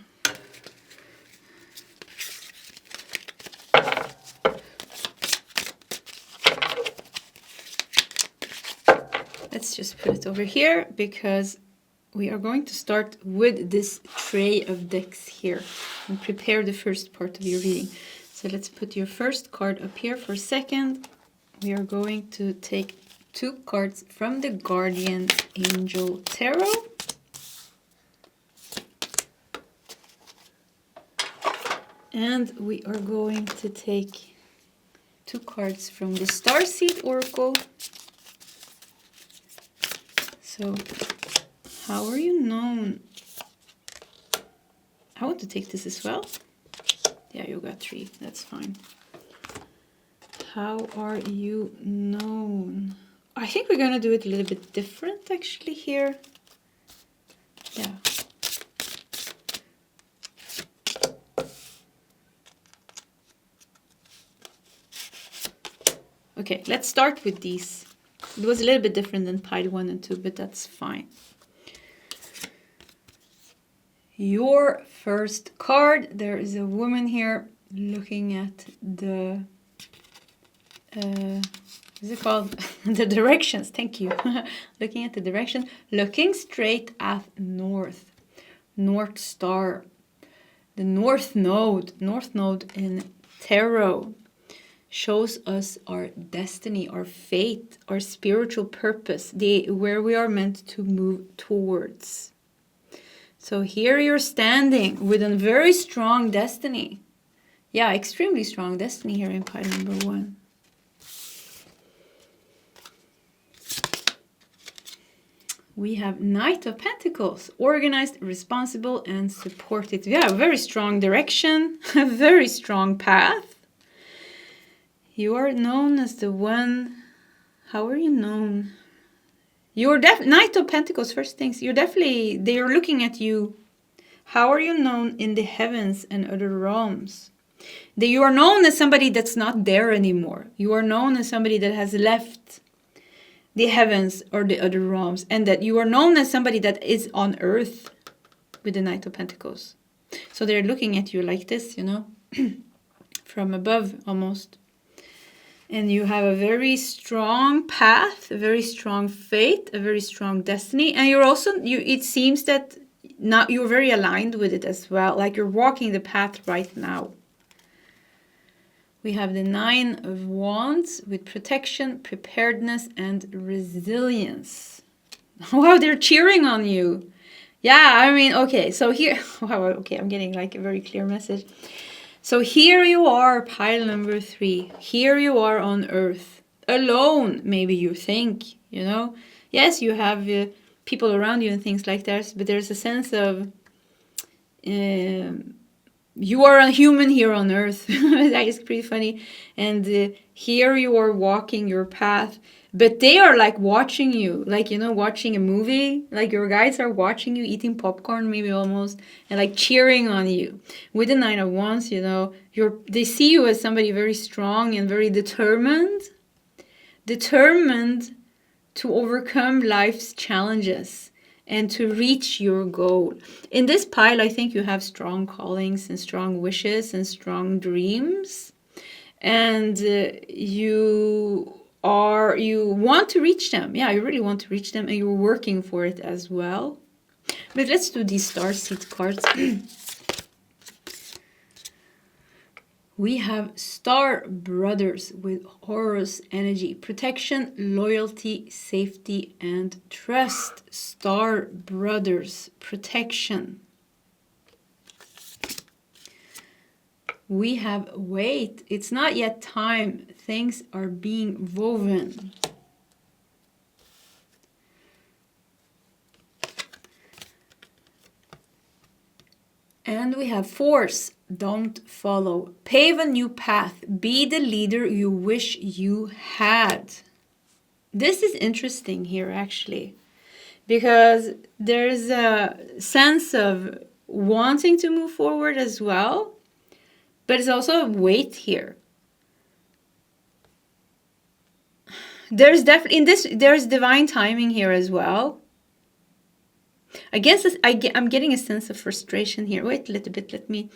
Let's just put it over here because we are going to start with this tray of decks here and prepare the first part of your reading. So let's put your first card up here for a second. We are going to take 2 cards from the Guardian Angel Tarot. And we are going to take 2 cards from the Starseed Oracle. So, how are you known? I want to take this as well. Yeah, you got 3. That's fine. How are you known? I think we're going to do it a little bit different actually here. Yeah. Okay, let's start with these. It was a little bit different than pile 1 and 2, but that's fine. Your first card, there is a woman here looking at the what's it called? The directions. Thank you. Looking at the direction, looking straight at north, North Star, the North Node in Tarot shows us our destiny, our fate, our spiritual purpose, where we are meant to move towards. So here you're standing with a very strong destiny. Yeah, extremely strong destiny here in pile number 1. We have Knight of Pentacles, organized, responsible, and supported. Yeah, very strong direction, a very strong path. You are known as the one. How are you known? You're Knight of Pentacles, first things. You're definitely, they're looking at you. How are you known in the heavens and other realms? You are known as somebody that's not there anymore. You are known as somebody that has left the heavens or the other realms, and that you are known as somebody that is on earth with the Knight of Pentacles. So they're looking at you like this, you know, from above almost. And you have a very strong path, a very strong faith, a very strong destiny. And you're also, it seems that now you're very aligned with it as well. Like you're walking the path right now. We have the 9 of Wands with protection, preparedness, and resilience. Wow, they're cheering on you. Yeah, I mean, okay, so here, wow, okay, I'm getting like a very clear message. So here you are, pile number 3. Here you are on earth, alone, maybe you think, you know. Yes, you have people around you and things like that, but there's a sense of you are a human here on earth. That is pretty funny. And here you are walking your path, but they are like watching you, like, you know, watching a movie. Like your guides are watching you, eating popcorn maybe almost, and like cheering on you. With the 9 of Wands, you know, they see you as somebody very strong and very determined to overcome life's challenges and to reach your goal. In this pile, I think you have strong callings and strong wishes and strong dreams. And you want to reach them. Yeah, you really want to reach them, and you're working for it as well. But let's do these starseed cards. We have Star Brothers with Horus energy, protection, loyalty, safety, and trust. Star Brothers, protection. We have wait. It's not yet time. Things are being woven. And we have force. Don't follow. Pave a new path. Be the leader you wish you had. This is interesting here, actually, because there's a sense of wanting to move forward as well, but it's also a weight here. There's definitely, in this, there's divine timing here as well. I guess I'm getting a sense of frustration here. Wait a little bit, let me...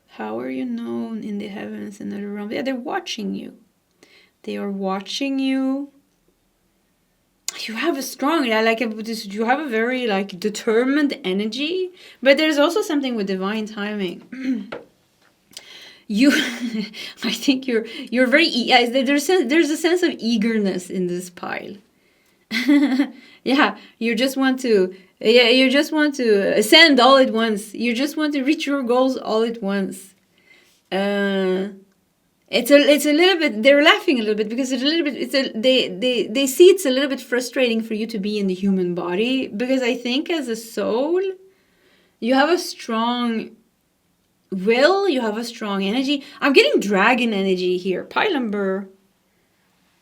How are you known in the heavens and other realms? Yeah, they're watching you. They are watching you. You have a strong, you have a very like determined energy, but there's also something with divine timing. I think you're very, there's a sense of eagerness in this pile. Yeah, you just want to ascend all at once. You just want to reach your goals all at once. It's a little bit, they're laughing a little bit because it's a little bit, they see it's a little bit frustrating for you to be in the human body, because I think as a soul you have a strong will, you have a strong energy. I'm getting dragon energy here, pile number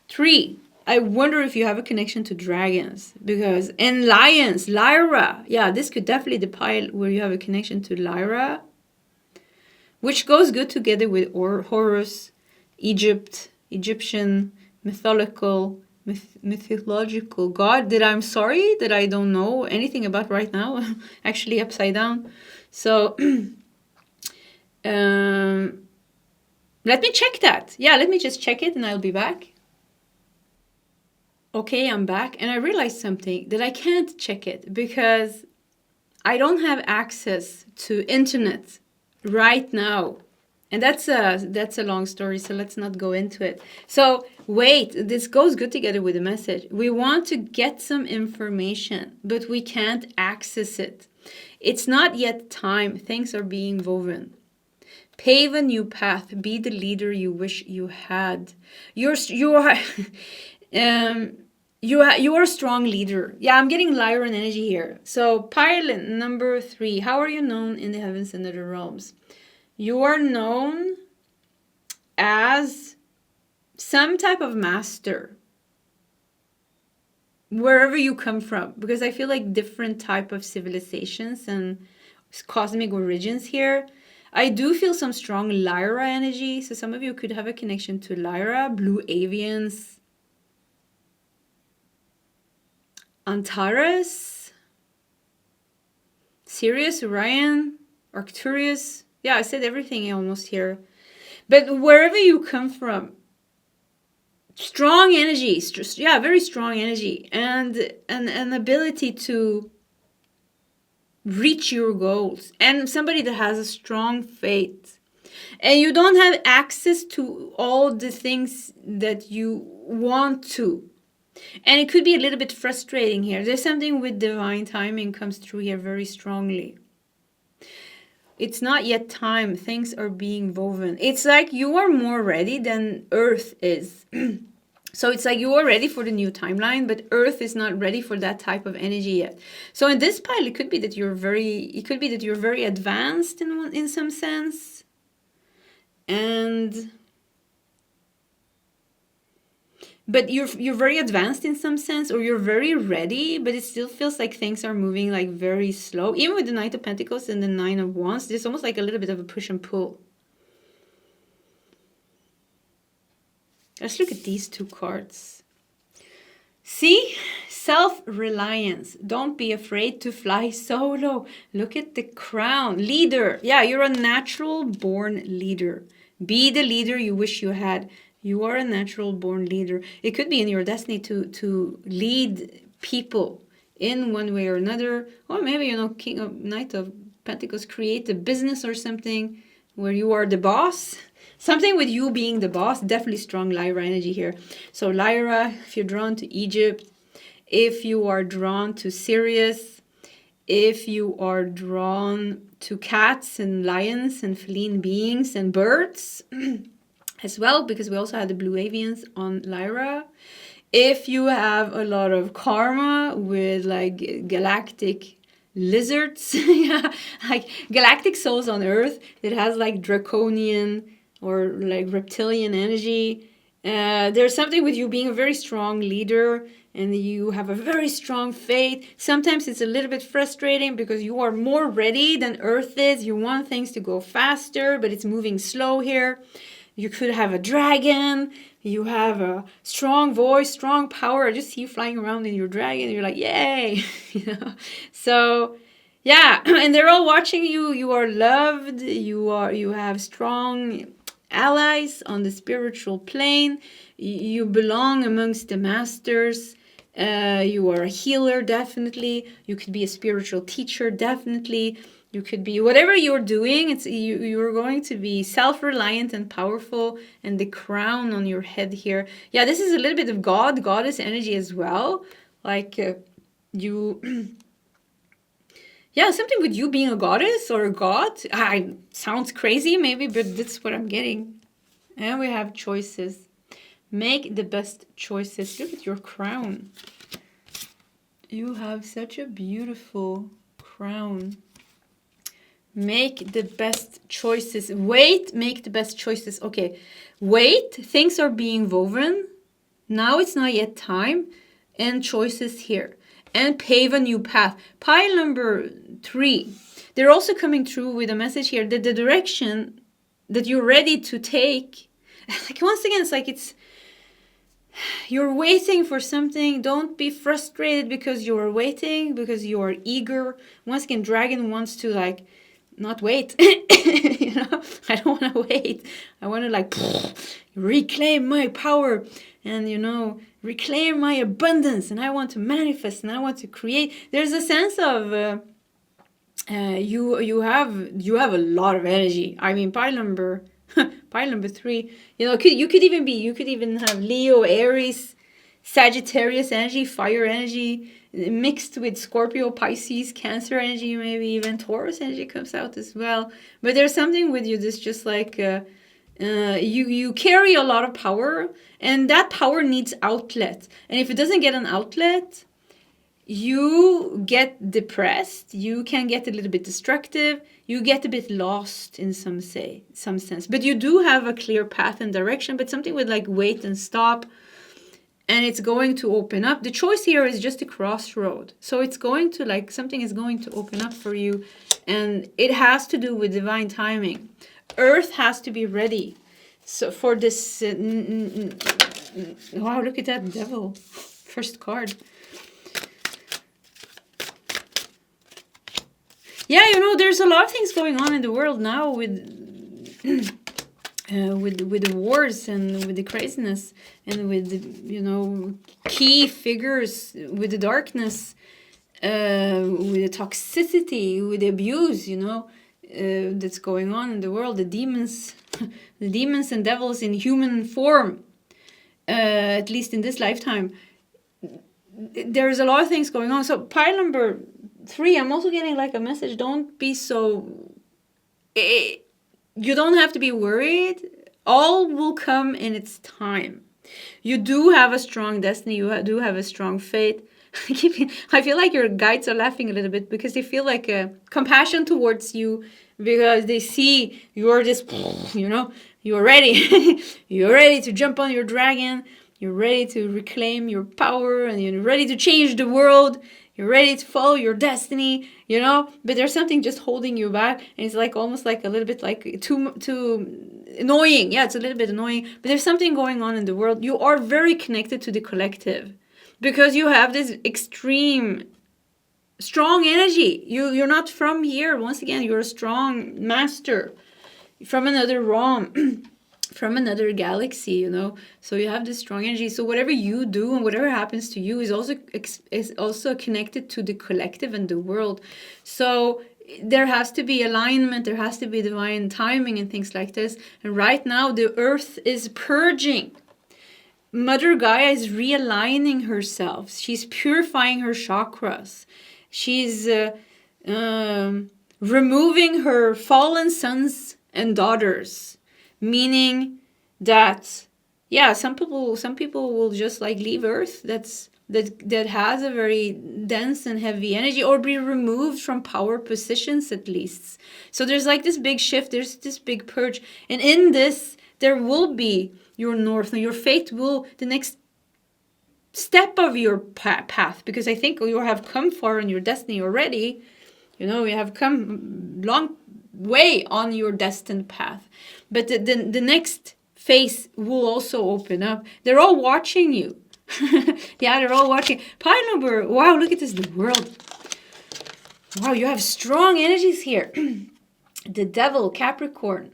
3. I wonder if you have a connection to dragons, because, and lions, Lyra. Yeah, this could definitely be the pile where you have a connection to Lyra, which goes good together with Horus, Egyptian, mythological mythological god that I'm sorry that I don't know anything about right now. Actually upside down. So let me check that. Yeah, let me just check it and I'll be back. Okay, I'm back, and I realized something, that I can't check it because I don't have access to internet right now. And that's a long story, so let's not go into it. So wait, this goes good together with the message. We want to get some information, but we can't access it. It's not yet time. Things are being woven. Pave a new path. Be the leader you wish you had. You are a strong leader. Yeah, I'm getting Lyran energy here. So pilot number 3. How are you known in the heavens and other realms? You are known as some type of master, wherever you come from, because I feel like different type of civilizations and cosmic origins here. I do feel some strong Lyra energy, so some of you could have a connection to Lyra, blue avians, Antares, Sirius, Orion, Arcturus. Yeah, I said everything almost here. But wherever you come from, strong energy, yeah, very strong energy, and an ability to reach your goals, and somebody that has a strong faith. And you don't have access to all the things that you want to. And it could be a little bit frustrating here. There's something with divine timing comes through here very strongly. It's not yet time. Things are being woven. It's like you are more ready than Earth is. So it's like you are ready for the new timeline, but Earth is not ready for that type of energy yet. So in this pile, it could be that you're very advanced in some sense. But you're very advanced in some sense, or you're very ready, but it still feels like things are moving like very slow. Even with the Knight of Pentacles and the Nine of Wands, there's almost like a little bit of a push and pull. Let's look at these two cards. See? Self-reliance. Don't be afraid to fly solo. Look at the crown. Leader. Yeah, you're a natural born leader. Be the leader you wish you had. You are a natural born leader. It could be in your destiny to lead people in one way or another. Or maybe, Knight of Pentacles, create a business or something where you are the boss. Something with you being the boss. Definitely strong Lyra energy here. So Lyra, if you're drawn to Egypt, if you are drawn to Sirius, if you are drawn to cats and lions and feline beings and birds as well, because we also had the blue avians on Lyra. If you have a lot of karma with like galactic lizards, yeah, like galactic souls on Earth, it has like draconian or like reptilian energy. There's something with you being a very strong leader, and you have a very strong faith. Sometimes it's a little bit frustrating because you are more ready than Earth is. You want things to go faster, but it's moving slow here. You could have a dragon. You have a strong voice, strong power. I just see you flying around in your dragon. You're like, yay! So, yeah. And they're all watching you. You are loved. You have strong allies on the spiritual plane. You belong amongst the masters. You are a healer, definitely. You could be a spiritual teacher, definitely. You could be whatever you're doing. You're going to be self-reliant and powerful. And the crown on your head here. Yeah, this is a little bit of goddess energy as well. Like yeah, something with you being a goddess or a god. Sounds crazy maybe, but that's what I'm getting. And we have choices. Make the best choices. Look at your crown. You have such a beautiful crown. Make the best choices. Wait, make the best choices. Okay, wait, things are being woven. Now it's not yet time. And choices here. And pave a new path. Pile number 3. They're also coming through with a message here that the direction that you're ready to take, like once again, it's like you're waiting for something. Don't be frustrated because you're waiting, because you are eager. Once again, dragon wants to like not wait. You know, I don't want to wait. I want to like reclaim my power and, you know, reclaim my abundance, and I want to manifest and I want to create. There's a sense of you have a lot of energy. I mean, pile number 3, you know, you could even have Leo, Aries, Sagittarius energy, fire energy, mixed with Scorpio, Pisces, Cancer energy, maybe even Taurus energy comes out as well. But there's something with you that's just like you carry a lot of power, and that power needs outlet. And if it doesn't get an outlet, you get depressed, you can get a little bit destructive, you get a bit lost in some sense. But you do have a clear path and direction, but something with like wait and stop, and it's going to open up. The choice here is just a crossroad. So it's going to like, something is going to open up for you, and it has to do with divine timing. Earth has to be ready. So for this, wow, look at that devil. First card. Yeah, you know, there's a lot of things going on in the world now with the wars and with the craziness and with the, you know, key figures, with the darkness, with the toxicity, with the abuse, you know, that's going on in the world. The demons, the demons and devils in human form, at least in this lifetime. There's a lot of things going on. So pile number 3, I'm also getting like a message. Don't be so... You don't have to be worried. All will come in its time. You do have a strong destiny. You do have a strong fate. I feel like your guides are laughing a little bit because they feel like a compassion towards you, because they see you're just, you know, you're ready. You're ready to jump on your dragon. You're ready to reclaim your power, and you're ready to change the world. You're ready to follow your destiny, you know, but there's something just holding you back, and it's like almost like a little bit like too annoying. Yeah, it's a little bit annoying, but there's something going on in the world. You are very connected to the collective because you have this extreme strong energy. You're not from here. Once again, you're a strong master from another realm. From another galaxy, you know, so you have this strong energy. So whatever you do and whatever happens to you is also connected to the collective and the world. So there has to be alignment, there has to be divine timing and things like this. And right now the earth is purging. Mother Gaia is realigning herself. She's purifying her chakras. She's removing her fallen sons and daughters. Meaning that, yeah, some people will just like leave Earth that has a very dense and heavy energy, or be removed from power positions at least. So there's like this big shift, there's this big purge, and in this there will be your north, and your fate will, the next step of your path, because I think you have come far in your destiny already. You know, you have come long way on your destined path, but the next phase will also open up. They're all watching you. Yeah, they're all watching. Pile number, wow, look at this, the world. Wow, you have strong energies here. The devil, Capricorn.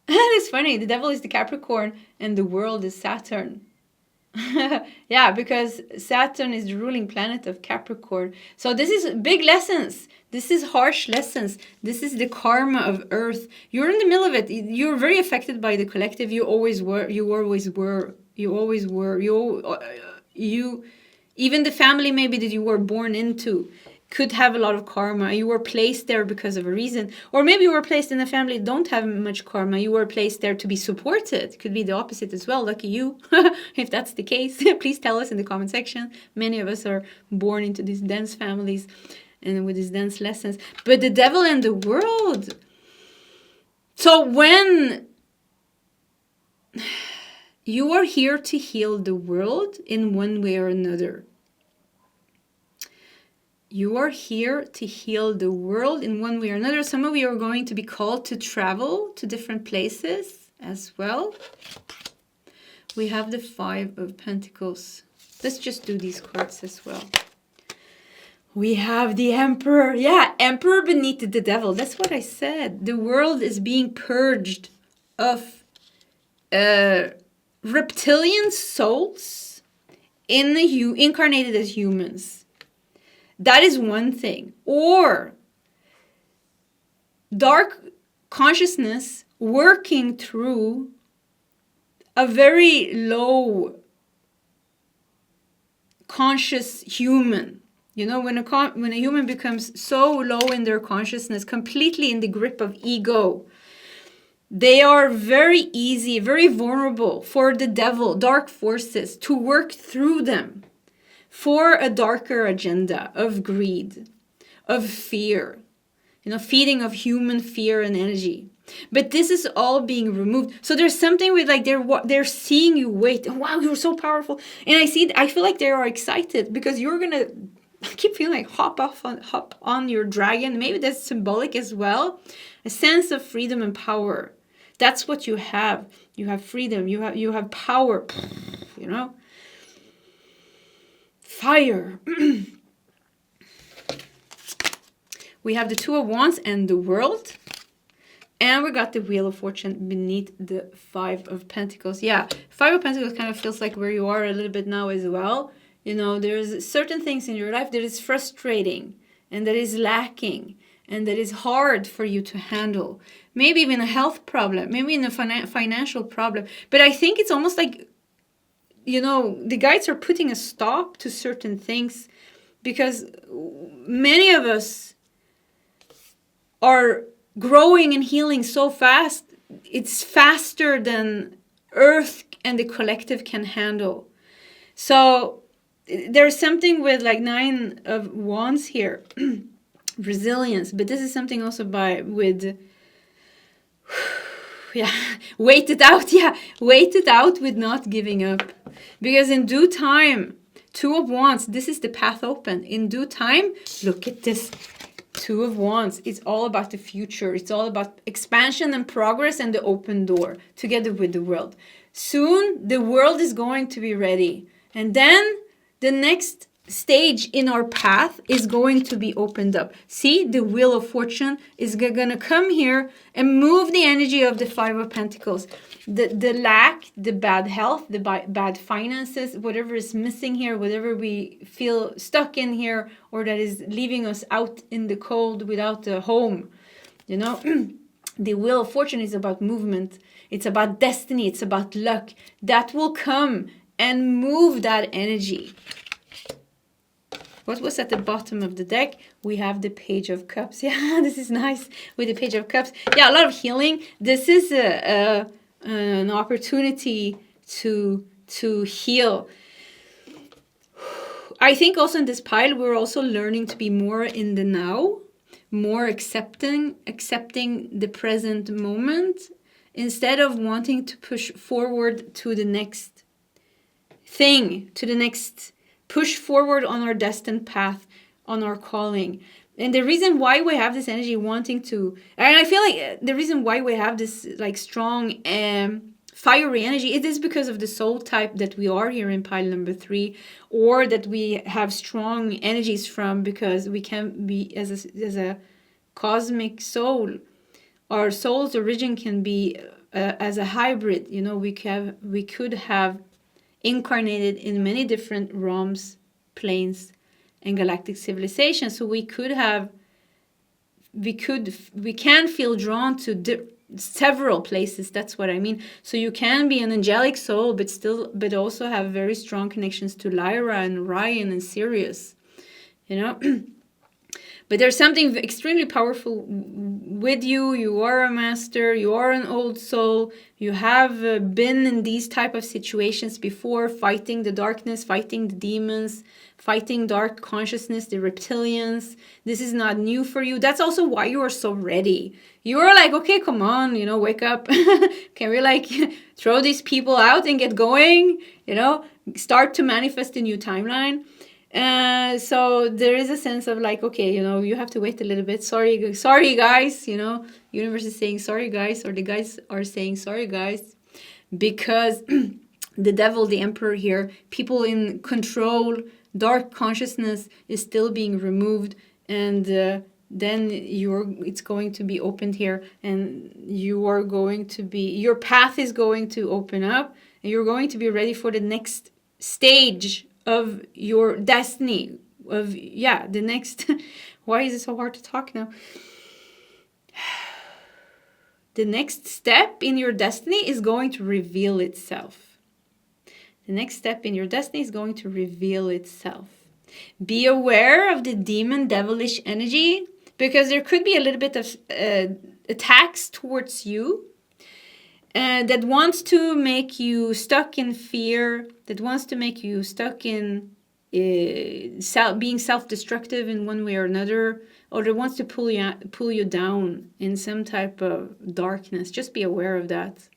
It's funny, the devil is the Capricorn and the world is Saturn. Yeah, because Saturn is the ruling planet of Capricorn. So this is big lessons. This is harsh lessons. This is the karma of Earth. You're in the middle of it. You're very affected by the collective. You always were. Even the family maybe that you were born into could have a lot of karma. You were placed there because of a reason. Or maybe you were placed in a family that don't have much karma. You were placed there to be supported. Could be the opposite as well. Lucky you. If that's the case, please tell us in the comment section. Many of us are born into these dense families and with these dense lessons. But the devil and the world. So when you are here to heal the world in one way or another. You are here to heal the world in one way or another. Some of you are going to be called to travel to different places as well. we have the Five of Pentacles. Let's just do these cards as well. We have the Emperor. Yeah, Emperor beneath the Devil. That's what I said. The world is being purged of reptilian souls incarnated as humans. That is one thing. Or dark consciousness working through a very low conscious human. You know, when a human becomes so low in their consciousness, completely in the grip of ego, they are very easy, very vulnerable for the devil, dark forces to work through them for a darker agenda of greed, of fear, you know, feeding of human fear and energy. But this is all being removed. So there's something with like they're seeing you wait. And wow, you're so powerful. And I feel like they are excited because you're gonna. I keep feeling like hop on your dragon. Maybe that's symbolic as well. A sense of freedom and power. That's what you have. You have freedom. You have power. You know. Fire. We have the Two of Wands and the World. And we got the Wheel of Fortune beneath the Five of Pentacles. Yeah, Five of Pentacles kind of feels like where you are a little bit now as well. You know, there's certain things in your life that is frustrating and that is lacking and that is hard for you to handle. Maybe even a health problem, maybe in a financial problem. But I think it's almost like, you know, the guides are putting a stop to certain things because many of us are growing and healing so fast. It's faster than Earth and the collective can handle. So there's something with like Nine of Wands here. Resilience. But this is something also with wait it out. Yeah, wait it out with not giving up. Because in due time, Two of Wands, this is the path open. In due time, look at this. Two of Wands. It's all about the future. It's all about expansion and progress and the open door together with the world. Soon, the world is going to be ready. And then the next stage in our path is going to be opened up. See, the Wheel of Fortune is going to come here and move the energy of the Five of Pentacles. The lack, the bad health, the bad finances, whatever is missing here, whatever we feel stuck in here, or that is leaving us out in the cold without a home. You know, the Wheel of Fortune is about movement. It's about destiny. It's about luck. That will come and move that energy. What was at the bottom of the deck? We have the Page of Cups. Yeah, this is nice with the Page of Cups. Yeah, a lot of healing. This is an opportunity to heal. I think also in this pile, we're also learning to be more in the now, more accepting the present moment, instead of wanting to push forward to the next thing, to the next push forward on our destined path, on our calling. And the reason why we have this energy wanting to, and I feel like the reason why we have this like strong fiery energy, it is because of the soul type that we are here in pile number 3, or that we have strong energies from, because we can be as a cosmic soul. Our soul's origin can be as a hybrid. You know, we could have incarnated in many different realms, planes, and galactic civilizations. So we can feel drawn to several places. That's what I mean. So you can be an angelic soul, but also have very strong connections to Lyra and Orion and Sirius. You know. But there's something extremely powerful with you. You are a master. You are an old soul. You have been in these type of situations before, fighting the darkness, fighting the demons, fighting dark consciousness, the reptilians. This is not new for you. That's also why you are so ready. You are like, okay, come on, you know, wake up. Can we like throw these people out and get going? You know, start to manifest a new timeline. So there is a sense of like, okay, you know, you have to wait a little bit. Sorry guys, you know, universe is saying sorry guys, or the guys are saying sorry guys, because the devil, the emperor here, people in control, dark consciousness is still being removed, and then it's going to be opened here, and your path is going to open up, and you're going to be ready for the next stage of your destiny, the next why is it so hard to talk now? The next step in your destiny is going to reveal itself. The next step in your destiny is going to reveal itself. Be aware of the demon, devilish energy, because there could be a little bit of attacks towards you that wants to make you stuck in fear, that wants to make you stuck in being self-destructive in one way or another, or that wants to pull you down in some type of darkness. Just be aware of that.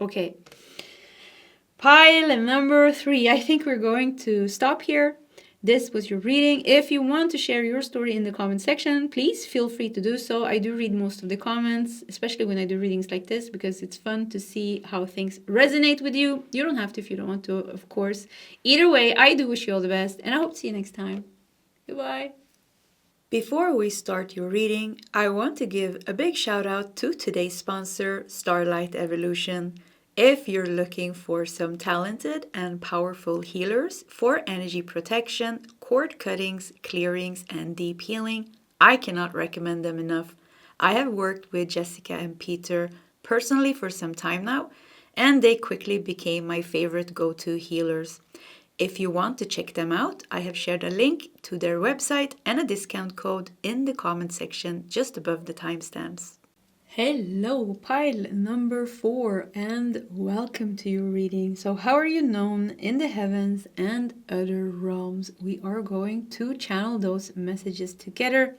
Okay. Pile number 3. I think we're going to stop here. This was your reading. If you want to share your story in the comment section, please feel free to do so. I do read most of the comments, especially when I do readings like this, because it's fun to see how things resonate with you. You don't have to if you don't want to, of course. Either way, I do wish you all the best, and I hope to see you next time. Goodbye. Before we start your reading, I want to give a big shout out to today's sponsor, Starlight Evolution. If you're looking for some talented and powerful healers for energy protection, cord cuttings, clearings, and deep healing, I cannot recommend them enough. I have worked with Jessica and Peter personally for some time now, and they quickly became my favorite go-to healers. If you want to check them out, I have shared a link to their website and a discount code in the comment section just above the timestamps. Hello, pile number 4, and welcome to your reading. So how are you known in the heavens and other realms? We are going to channel those messages together.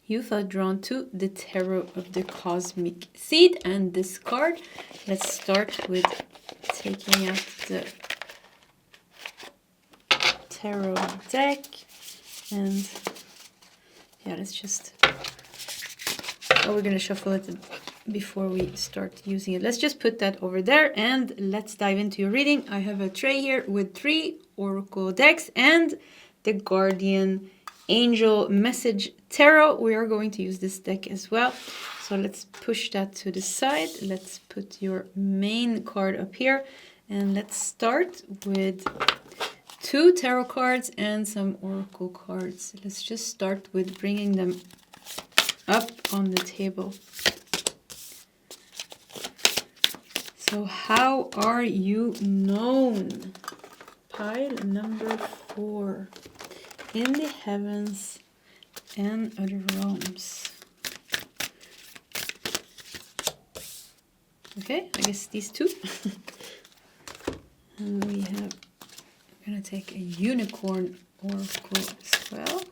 You felt drawn to the Tarot of the Cosmic Seed and this card. Let's start with taking out the Tarot deck, and let's just... we're going to shuffle it before we start using it. Let's just put that over there and let's dive into your reading. I have a tray here with 3 oracle decks and the Guardian Angel Message Tarot. We are going to use this deck as well. So let's push that to the side. Let's put your main card up here, and let's start with 2 tarot cards and some oracle cards. Let's just start with bringing them up on the table. So how are you known? Pile number 4. In the heavens and other realms. Okay, I guess these 2. And we have, I'm going to take a unicorn oracle as well.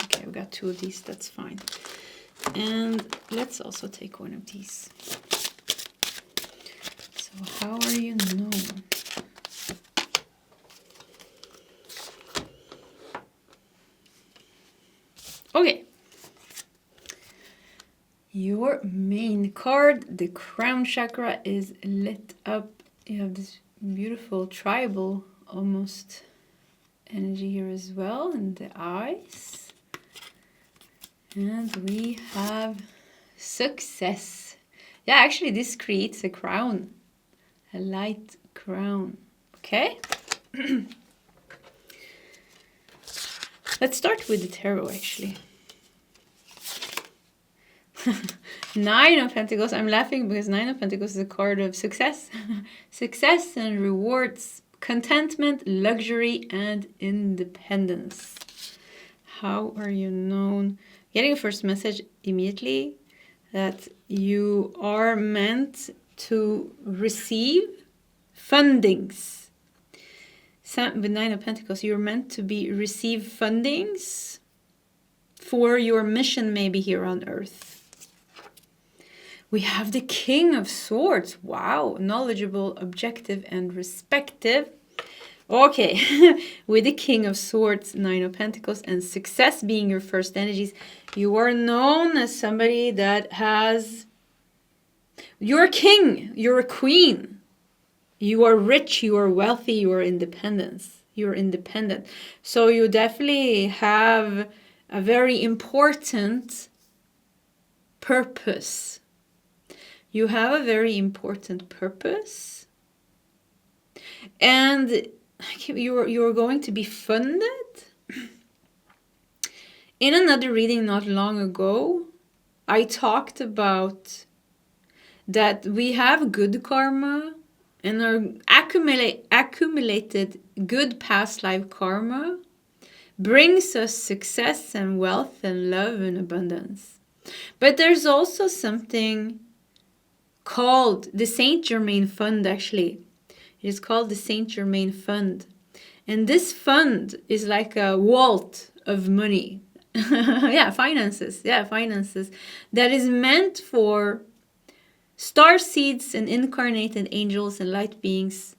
Okay, we got 2 of these, that's fine. And let's also take one of these. So how are you known? Okay. Your main card, the crown chakra, is lit up. You have this beautiful tribal almost energy here as well, and the eyes. And we have success. Yeah, actually this creates a crown, a light crown. Okay. Let's start with the tarot actually. 9 of Pentacles. I'm laughing because 9 of Pentacles is a card of success. Success and rewards, contentment, luxury, and independence. How are you known? Getting a first message immediately that you are meant to receive fundings. With 9 of Pentacles, you're meant to receive fundings for your mission maybe here on Earth. We have the King of Swords. Wow, knowledgeable, objective, and respective. Okay, with the King of Swords, Nine of Pentacles, and success being your first energies, you are known as somebody that has... You're a king, you're a queen. You are rich, you are wealthy, you are independent. You're independent. So you definitely have a very important purpose. You have a very important purpose. And you're going to be funded. In another reading not long ago, I talked about that we have good karma and our accumulated good past life karma brings us success and wealth and love and abundance. But there's also something called the Saint Germain Fund, actually. It is called the Saint Germain Fund. And this fund is like a vault of money. finances. That is meant for star seeds and incarnated angels and light beings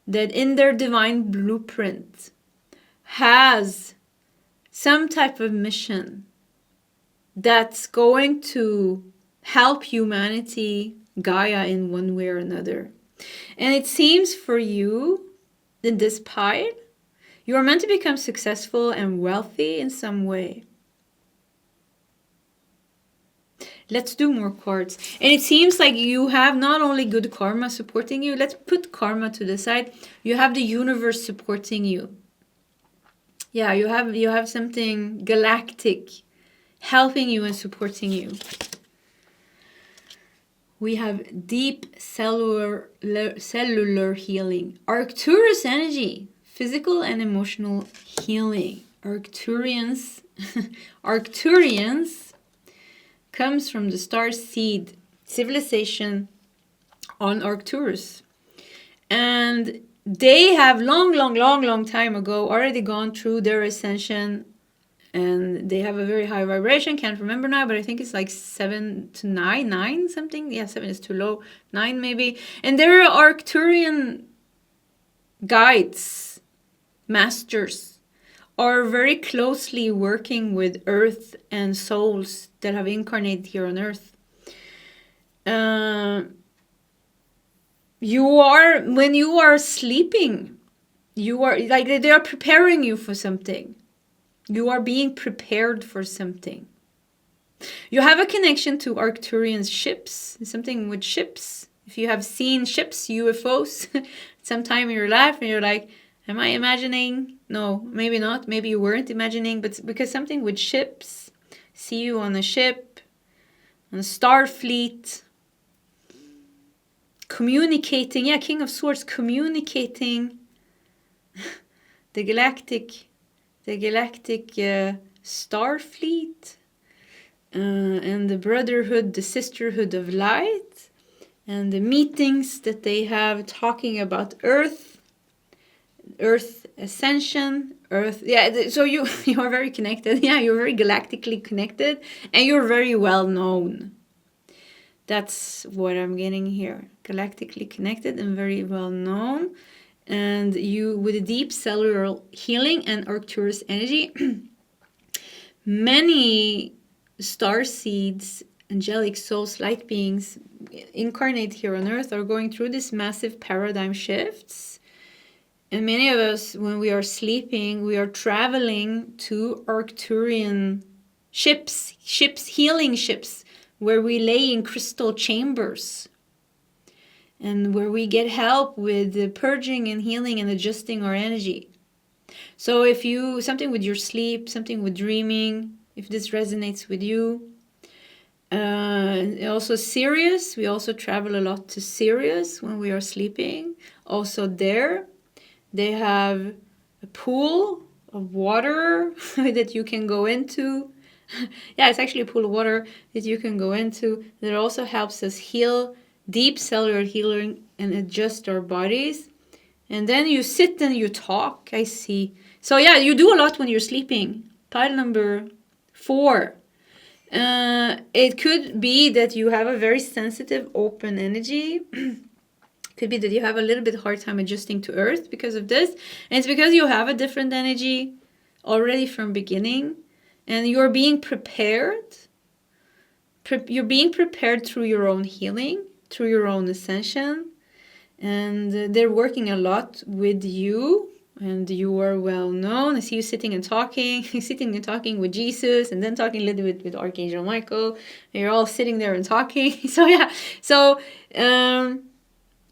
that in their divine blueprint has some type of mission that's going to help humanity, Gaia, in one way or another. And it seems for you, in this pile, you are meant to become successful and wealthy in some way. Let's do more cards. And it seems like you have not only good karma supporting you. Let's put karma to the side. You have the universe supporting you. Yeah, you have something galactic helping you and supporting you. We have deep cellular healing. Arcturus energy. Physical and emotional healing. Arcturians comes from the star seed civilization on Arcturus. And they have long time ago already gone through their ascension, and they have a very high vibration. Can't remember now, but I think it's like 7 to 9 something. Yeah, 7 is too low, 9 maybe. And there are Arcturian guides, masters, are very closely working with Earth and souls that have incarnated here on Earth. When you are sleeping, you are like they are preparing you for something. You are being prepared for something. You have a connection to Arcturian ships, something with ships. If you have seen ships, UFOs, sometime in your life, and you're like, am I imagining? No, maybe not. Maybe you weren't imagining, but because something with ships, see you on a ship, on a star fleet, communicating. Yeah, King of Swords, communicating the galactic star fleet and the brotherhood, the sisterhood of light, and the meetings that they have talking about Earth ascension, Earth. Yeah, so you are very connected. Yeah, you're very galactically connected, and you're very well known. That's what I'm getting here. Galactically connected and very well known. And you, with a deep cellular healing and Arcturus energy, many star seeds, angelic souls, light beings incarnate here on Earth are going through this massive paradigm shifts. And many of us, when we are sleeping, we are traveling to Arcturian ships, healing ships, where we lay in crystal chambers and where we get help with the purging and healing and adjusting our energy. So if you, something with your sleep, something with dreaming, if this resonates with you. Also Sirius, we also travel a lot to Sirius when we are sleeping. Also there, they have a pool of water that you can go into. Yeah, it's actually a pool of water that you can go into that also helps us heal, deep cellular healing, and adjust our bodies. And then you sit and you talk, I see. So yeah, you do a lot when you're sleeping. Pile number 4. It could be that you have a very sensitive, open energy. Could be that you have a little bit hard time adjusting to Earth because of this. And it's because you have a different energy already from beginning. And you're being prepared. You're being prepared through your own healing, through your own ascension. And they're working a lot with you. And you are well known. I see you sitting and talking. You're sitting and talking with Jesus, and then talking a little bit with Archangel Michael. You're all sitting there and talking. So yeah. So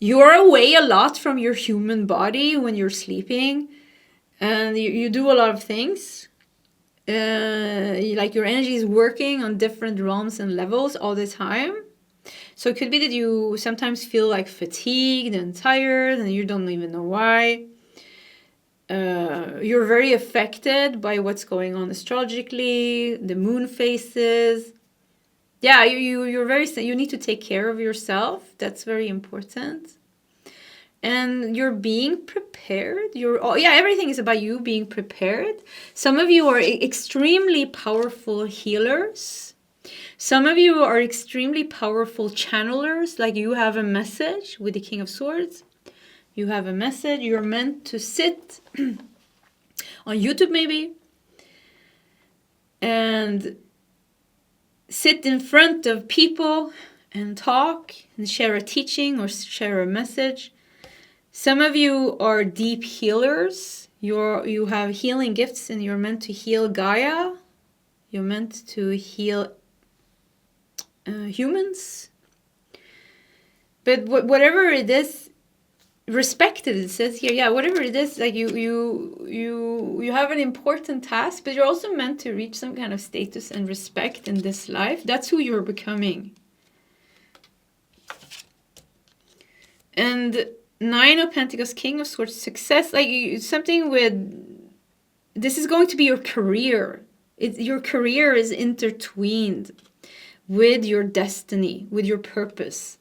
you are away a lot from your human body when you're sleeping. And you do a lot of things. Like your energy is working on different realms and levels all the time. So it could be that you sometimes feel like fatigued and tired, and you don't even know why. You're very affected by what's going on astrologically, the moon phases. Yeah, you're very, you need to take care of yourself. That's very important. And you're being prepared. Everything is about you being prepared. Some of you are extremely powerful healers. Some of you are extremely powerful channelers, like you have a message with the King of Swords. You have a message. You're meant to sit on YouTube maybe and sit in front of people and talk and share a teaching or share a message. Some of you are deep healers. You have healing gifts and you're meant to heal Gaia. You're meant to heal humans. But whatever it is, respected, it says here, whatever it is, like you have an important task, but you're also meant to reach some kind of status and respect in this life. That's who you're becoming. And Nine of Pentacles, King of Swords, success, like something with, this is going to be your career. Your career is intertwined with your destiny, with your purpose.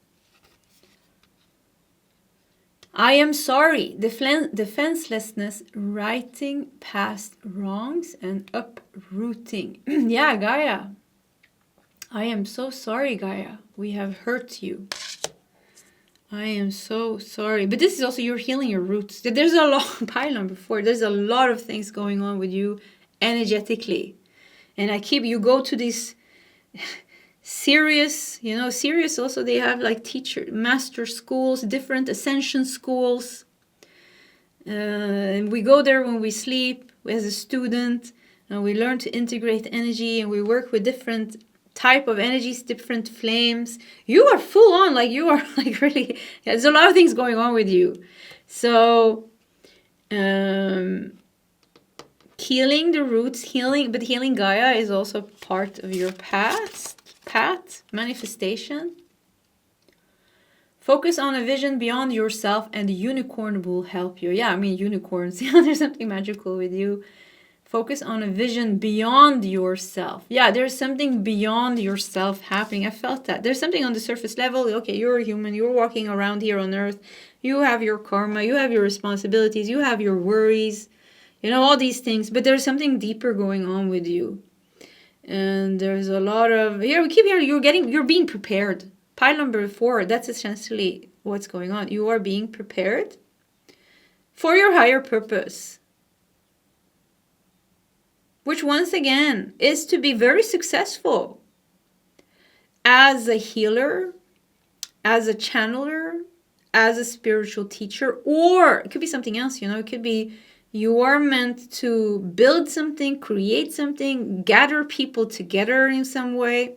I am sorry, defenselessness, righting past wrongs and uprooting. Yeah, Gaia. I am so sorry, Gaia. We have hurt you. I am so sorry. But this is also, you're healing your roots. There's a lot, pile number 4, there's a lot of things going on with you energetically. And you go to these serious also, they have like master schools, different ascension schools. And we go there when we sleep as a student, and we learn to integrate energy, and we work with different type of energies, different flames. You are full on, like you are like really, there's a lot of things going on with you. So healing the roots, healing Gaia is also part of your path, manifestation. Focus on a vision beyond yourself, and the unicorn will help you. Yeah, I mean unicorns. There's something magical with you. Focus on a vision beyond yourself. Yeah, there's something beyond yourself happening. I felt that. There's something on the surface level. Okay, you're a human. You're walking around here on earth. You have your karma. You have your responsibilities. You have your worries. All these things. But there's something deeper going on with you. And there's a lot of, we keep hearing, you're being prepared. Pile number 4, that's essentially what's going on. You are being prepared for your higher purpose, which once again is to be very successful as a healer, as a channeler, as a spiritual teacher, or it could be something else, it could be you are meant to build something, create something, gather people together in some way.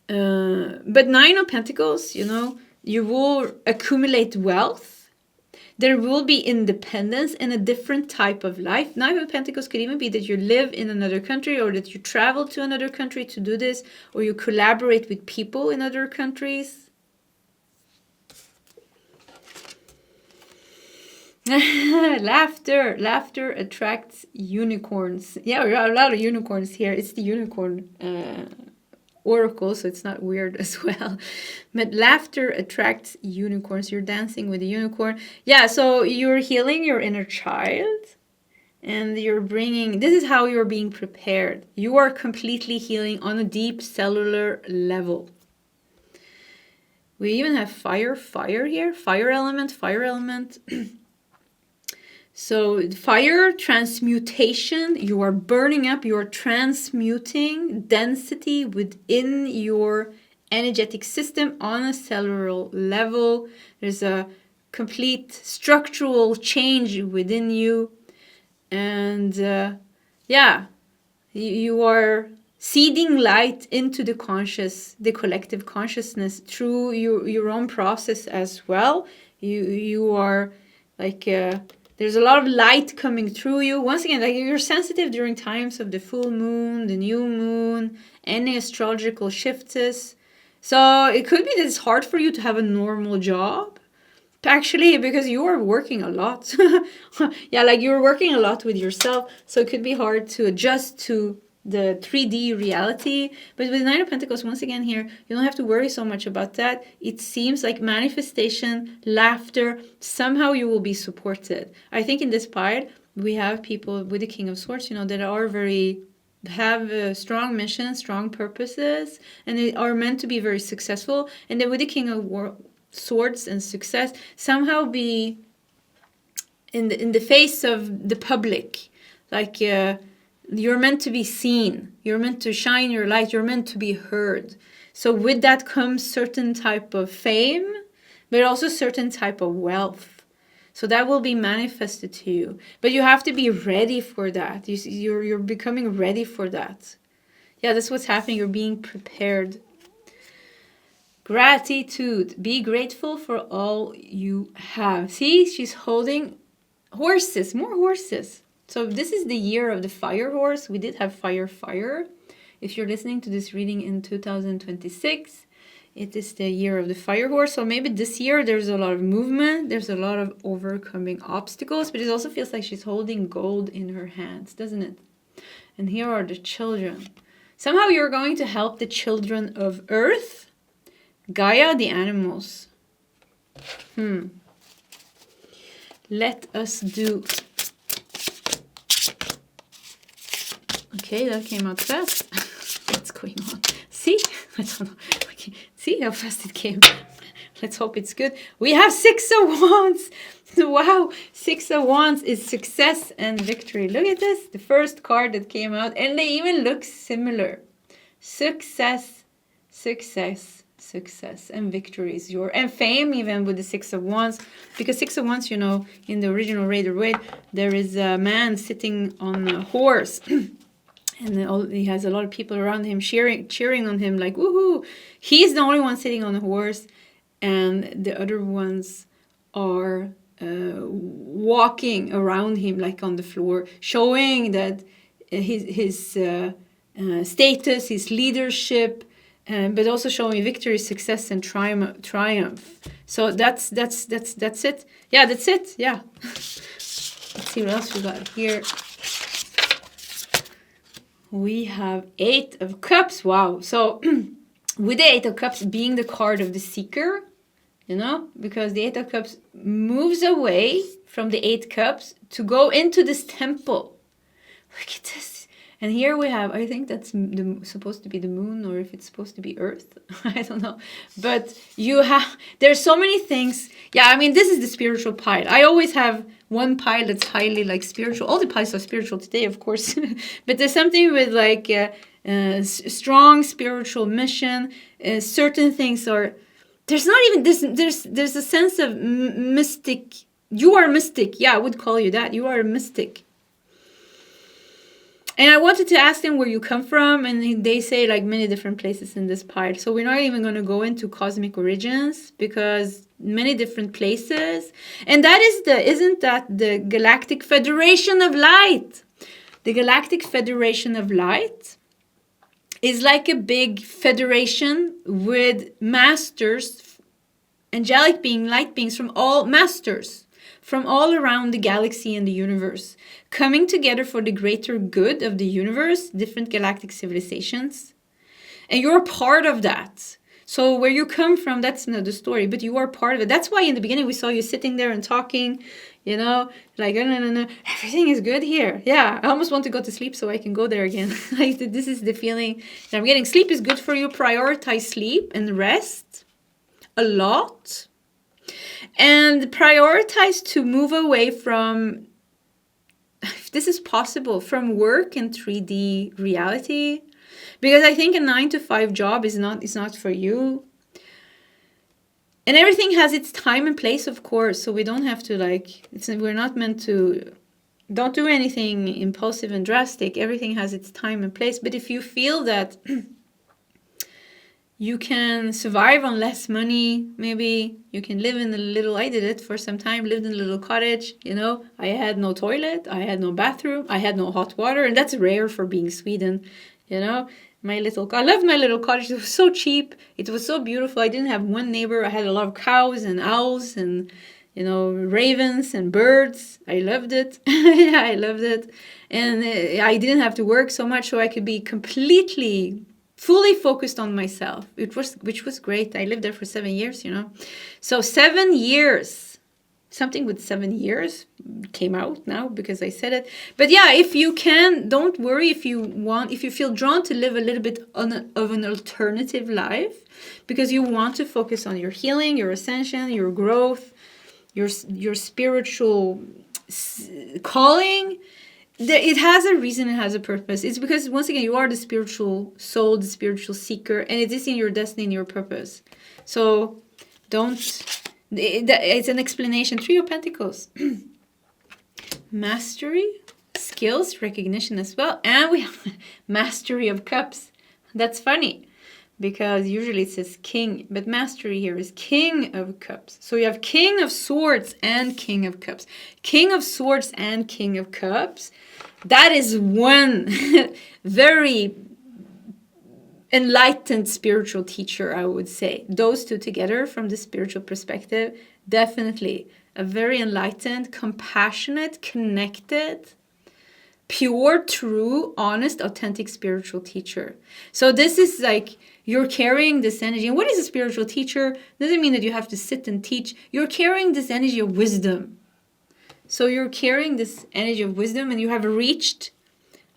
But Nine of Pentacles, you will accumulate wealth. There will be independence and a different type of life. Nine of Pentacles could even be that you live in another country, or that you travel to another country to do this, or you collaborate with people in other countries. Laughter attracts unicorns. Yeah, we have a lot of unicorns here. It's the unicorn oracle, so it's not weird as well. But laughter attracts unicorns. You're dancing with a unicorn. Yeah, so you're healing your inner child, and this is how you're being prepared. You are completely healing on a deep cellular level. We even have fire here. Fire element. So fire, transmutation, you are burning up, you are transmuting density within your energetic system on a cellular level. There's a complete structural change within you. And you are seeding light into the collective consciousness through your own process as well. You are like... there's a lot of light coming through you. Once again, like you're sensitive during times of the full moon, the new moon, any astrological shifts. So it could be that it's hard for you to have a normal job. Actually, because you are working a lot. Yeah, like you're working a lot with yourself. So it could be hard to adjust to the 3D reality. But with the Nine of Pentacles, once again here, you don't have to worry so much about that. It seems like manifestation, laughter, somehow you will be supported. I think in this part, we have people with the King of Swords, you know, that are have a strong mission, strong purposes, and they are meant to be very successful. And then with the King of Swords and success, somehow be in the face of the public, like you're meant to be seen, you're meant to shine your light, you're meant to be heard. So with that comes certain type of fame, but also certain type of wealth. So that will be manifested to you, but you have to be ready for that. You're becoming ready for that. Yeah, that's what's happening. You're being prepared. Gratitude. Be grateful for all you have. See, she's holding horses, more horses. So this is the year of the fire horse. We did have fire. If you're listening to this reading in 2026, it is the year of the fire horse. So maybe this year there's a lot of movement. There's a lot of overcoming obstacles. But it also feels like she's holding gold in her hands, doesn't it? And here are the children. Somehow you're going to help the children of Earth. Gaia, the animals. Let us do... Okay, that came out fast. What's going on? See? I don't know. Okay. See how fast it came? Let's hope it's good. We have 6 of Wands. Wow. 6 of Wands is success and victory. Look at this. The first card that came out. And they even look similar. Success, and victory is yours. And fame even with the 6 of Wands. Because 6 of Wands, you know, in the original Rider-Waite, there is a man sitting on a horse. And he has a lot of people around him cheering on him like, woohoo! He's the only one sitting on a horse. And the other ones are walking around him like on the floor, showing that his status, his leadership, but also showing victory, success, and triumph. So that's it. Yeah, that's it. Yeah. Let's see what else we got here. We have 8 of Cups. Wow. So with the 8 of Cups being the card of the seeker, you know, because the 8 of Cups moves away from the 8 Cups to go into this temple. Look at this. And here we have, I think that's supposed to be the moon, or if it's supposed to be Earth. I don't know. But there's so many things. Yeah, I mean, this is the spiritual pile. I always have one pile that's highly like spiritual. All the piles are spiritual today, of course. But there's something with like strong spiritual mission. Certain things are, there's not even this, there's a sense of mystic. You are a mystic. Yeah, I would call you that. You are a mystic. And I wanted to ask them where you come from, and they say like many different places in this pile. So we're not even going to go into cosmic origins, because many different places. And that is isn't that the Galactic Federation of Light? The Galactic Federation of Light is like a big federation with masters, angelic beings, light beings from all masters, from all around the galaxy and the universe, coming together for the greater good of the universe, different galactic civilizations. And you're a part of that. So where you come from, that's another story, but you are part of it. That's why in the beginning we saw you sitting there and talking, you know, like, no, everything is good here. Yeah, I almost want to go to sleep so I can go there again. Like, this is the feeling that I'm getting. Sleep is good for you. Prioritize sleep and rest. a lot. And prioritize to move away from, if this is possible, from work and 3D reality. Because I think a 9-to-5 job is not for you. And everything has its time and place, of course. So we don't have to we're not meant to, don't do anything impulsive and drastic. Everything has its time and place. But if you feel that you can survive on less money, maybe you can live in a little, I did it for some time, lived in a little cottage, I had no toilet, I had no bathroom, I had no hot water, and that's rare for being Sweden, I loved my little cottage. It was so cheap, it was so beautiful. I didn't have one neighbor. I had a lot of cows and owls and ravens and birds. I loved it. Yeah, I loved it. And I didn't have to work so much, so I could be fully focused on myself, which was great. I lived there for 7 years, So 7 years, something with 7 years came out now because I said it. But yeah, if you can, don't worry if you feel drawn to live a little bit of an alternative life, because you want to focus on your healing, your ascension, your growth, your spiritual calling. It has a reason, it has a purpose. It's because, once again, you are the spiritual soul, the spiritual seeker, and it is in your destiny and your purpose. So it's an explanation. 3 of Pentacles. Mastery, skills, recognition as well. And we have Mastery of Cups. That's funny, because usually it says King, but Mastery here is King of Cups. So you have King of Swords and King of Cups. King of Swords and King of Cups. That is one very enlightened spiritual teacher, I would say. Those two together, from the spiritual perspective, definitely a very enlightened, compassionate, connected, pure, true, honest, authentic spiritual teacher. So this is like, you're carrying this energy. And what is a spiritual teacher? Doesn't mean that you have to sit and teach. You're carrying this energy of wisdom. So you're carrying this energy of wisdom, and you have reached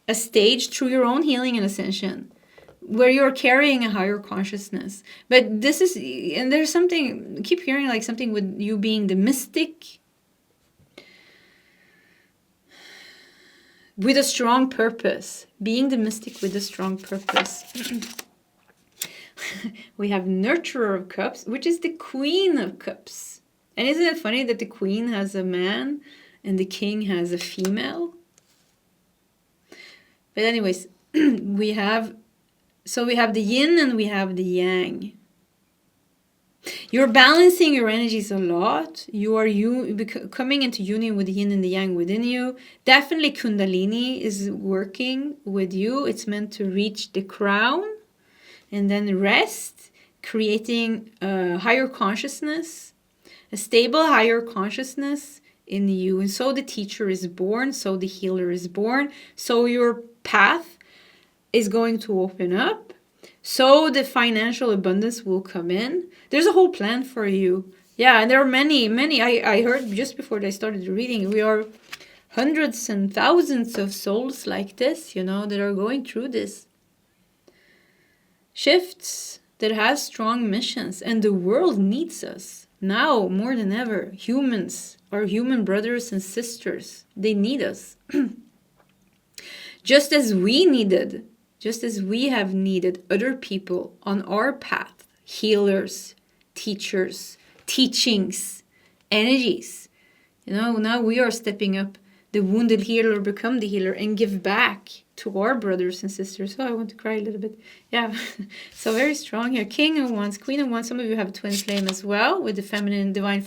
a stage through your own healing and ascension where you're carrying a higher consciousness. But this is, and there's something, I keep hearing like something with you being the mystic with a strong purpose. Being the mystic with a strong purpose. We have Nurturer of Cups, which is the Queen of Cups. And isn't it funny that the Queen has a man and the King has a female? But anyways, we have the yin and we have the yang. You're balancing your energies a lot. You are coming into union with the yin and the yang within you. Definitely Kundalini is working with you. It's meant to reach the crown and then rest, creating a higher consciousness, a stable higher consciousness in you. And so the teacher is born, so the healer is born, so your path is going to open up, so the financial abundance will come in. There's a whole plan for you. Yeah, and there are many. I heard just before I started the reading, we are hundreds and thousands of souls like this, that are going through this shifts, that has strong missions, and the world needs us now more than ever. Humans, our human brothers and sisters, they need us. Just as we have needed other people on our path, healers, teachers, teachings, energies. Now we are stepping up. The wounded healer become the healer and give back to our brothers and sisters. Oh, I want to cry a little bit. Yeah, so very strong here. King of Wands, Queen of Wands. Some of you have Twinflame as well, with the feminine, divine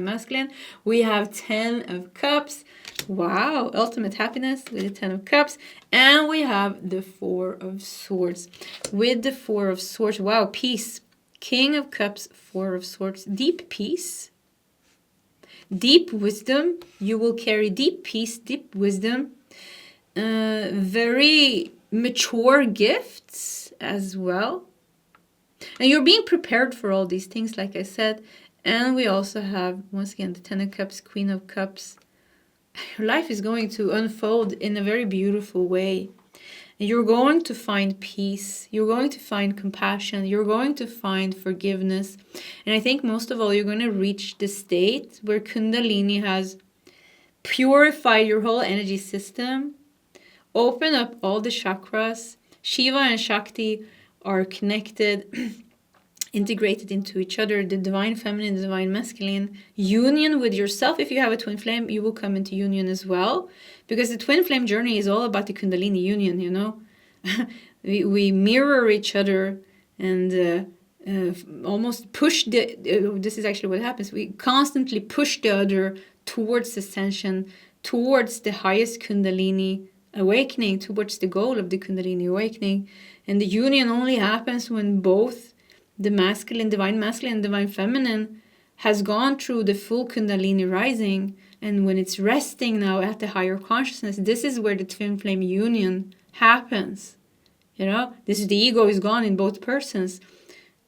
masculine. We have 10 of Cups. Wow, ultimate happiness with the 10 of Cups. And we have the 4 of Swords. With the 4 of Swords, wow, peace. King of Cups, 4 of Swords. Deep peace. Deep wisdom. You will carry deep peace, deep wisdom. Very mature gifts as well. And you're being prepared for all these things, like I said. And we also have, once again, the 10 of Cups, Queen of Cups. Your life is going to unfold in a very beautiful way. And you're going to find peace. You're going to find compassion. You're going to find forgiveness. And I think most of all, you're going to reach the state where Kundalini has purified your whole energy system, open up all the chakras. Shiva and Shakti are connected, integrated into each other, the divine feminine, the divine masculine, union with yourself. If you have a twin flame, you will come into union as well, because the twin flame journey is all about the Kundalini union, you know. we mirror each other and almost push this is actually what happens. We constantly push the other towards ascension, towards the highest Kundalini awakening, towards the goal of the Kundalini awakening. And the union only happens when both the masculine, divine masculine, and divine feminine has gone through the full Kundalini rising. And when it's resting now at the higher consciousness, this is where the twin flame union happens. You know, this is the ego is gone in both persons.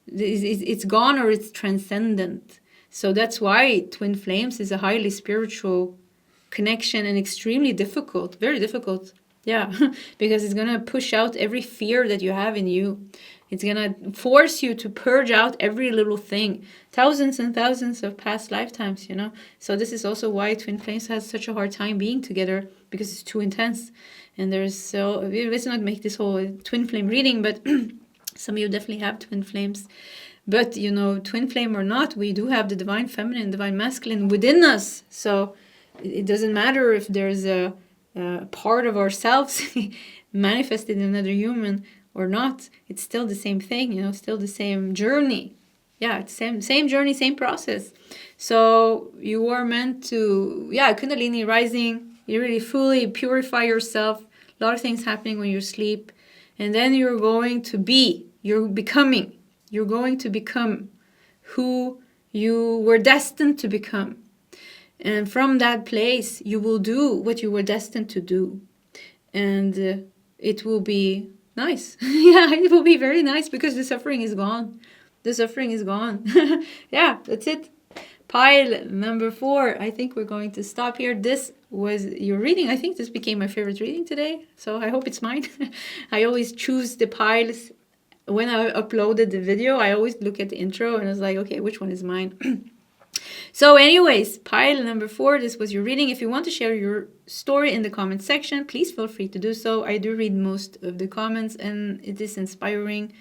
It's gone, or it's transcendent. So that's why twin flames is a highly spiritual connection and extremely difficult, very difficult. Yeah, because it's going to push out every fear that you have in you. It's going to force you to purge out every little thing. Thousands and thousands of past lifetimes, you know. So this is also why twin flames has such a hard time being together, because it's too intense. And let's not make this whole twin flame reading, but some of you definitely have twin flames. But, you know, twin flame or not, we do have the divine feminine, divine masculine within us. So it doesn't matter if there's a part of ourselves manifested in another human or not. It's still the same thing, you know, still the same journey. Yeah, it's same journey, same process. So you are meant to, Kundalini rising, you really fully purify yourself. A lot of things happening when you sleep. And then you're going to become who you were destined to become. And from that place, you will do what you were destined to do. And it will be nice. Yeah, it will be very nice, because the suffering is gone. The suffering is gone. Yeah, that's it. Pile number 4. I think we're going to stop here. This was your reading. I think this became my favorite reading today. So I hope it's mine. I always choose the piles. When I uploaded the video, I always look at the intro and I was like, okay, which one is mine? So anyways, pile number 4, this was your reading. If you want to share your story in the comment section, please feel free to do so. I do read most of the comments, and it is inspiring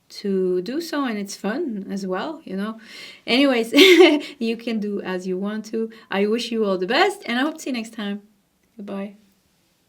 to do so, and it's fun as well, you know. Anyways, you can do as you want to. I wish you all the best, and I hope to see you next time. Goodbye.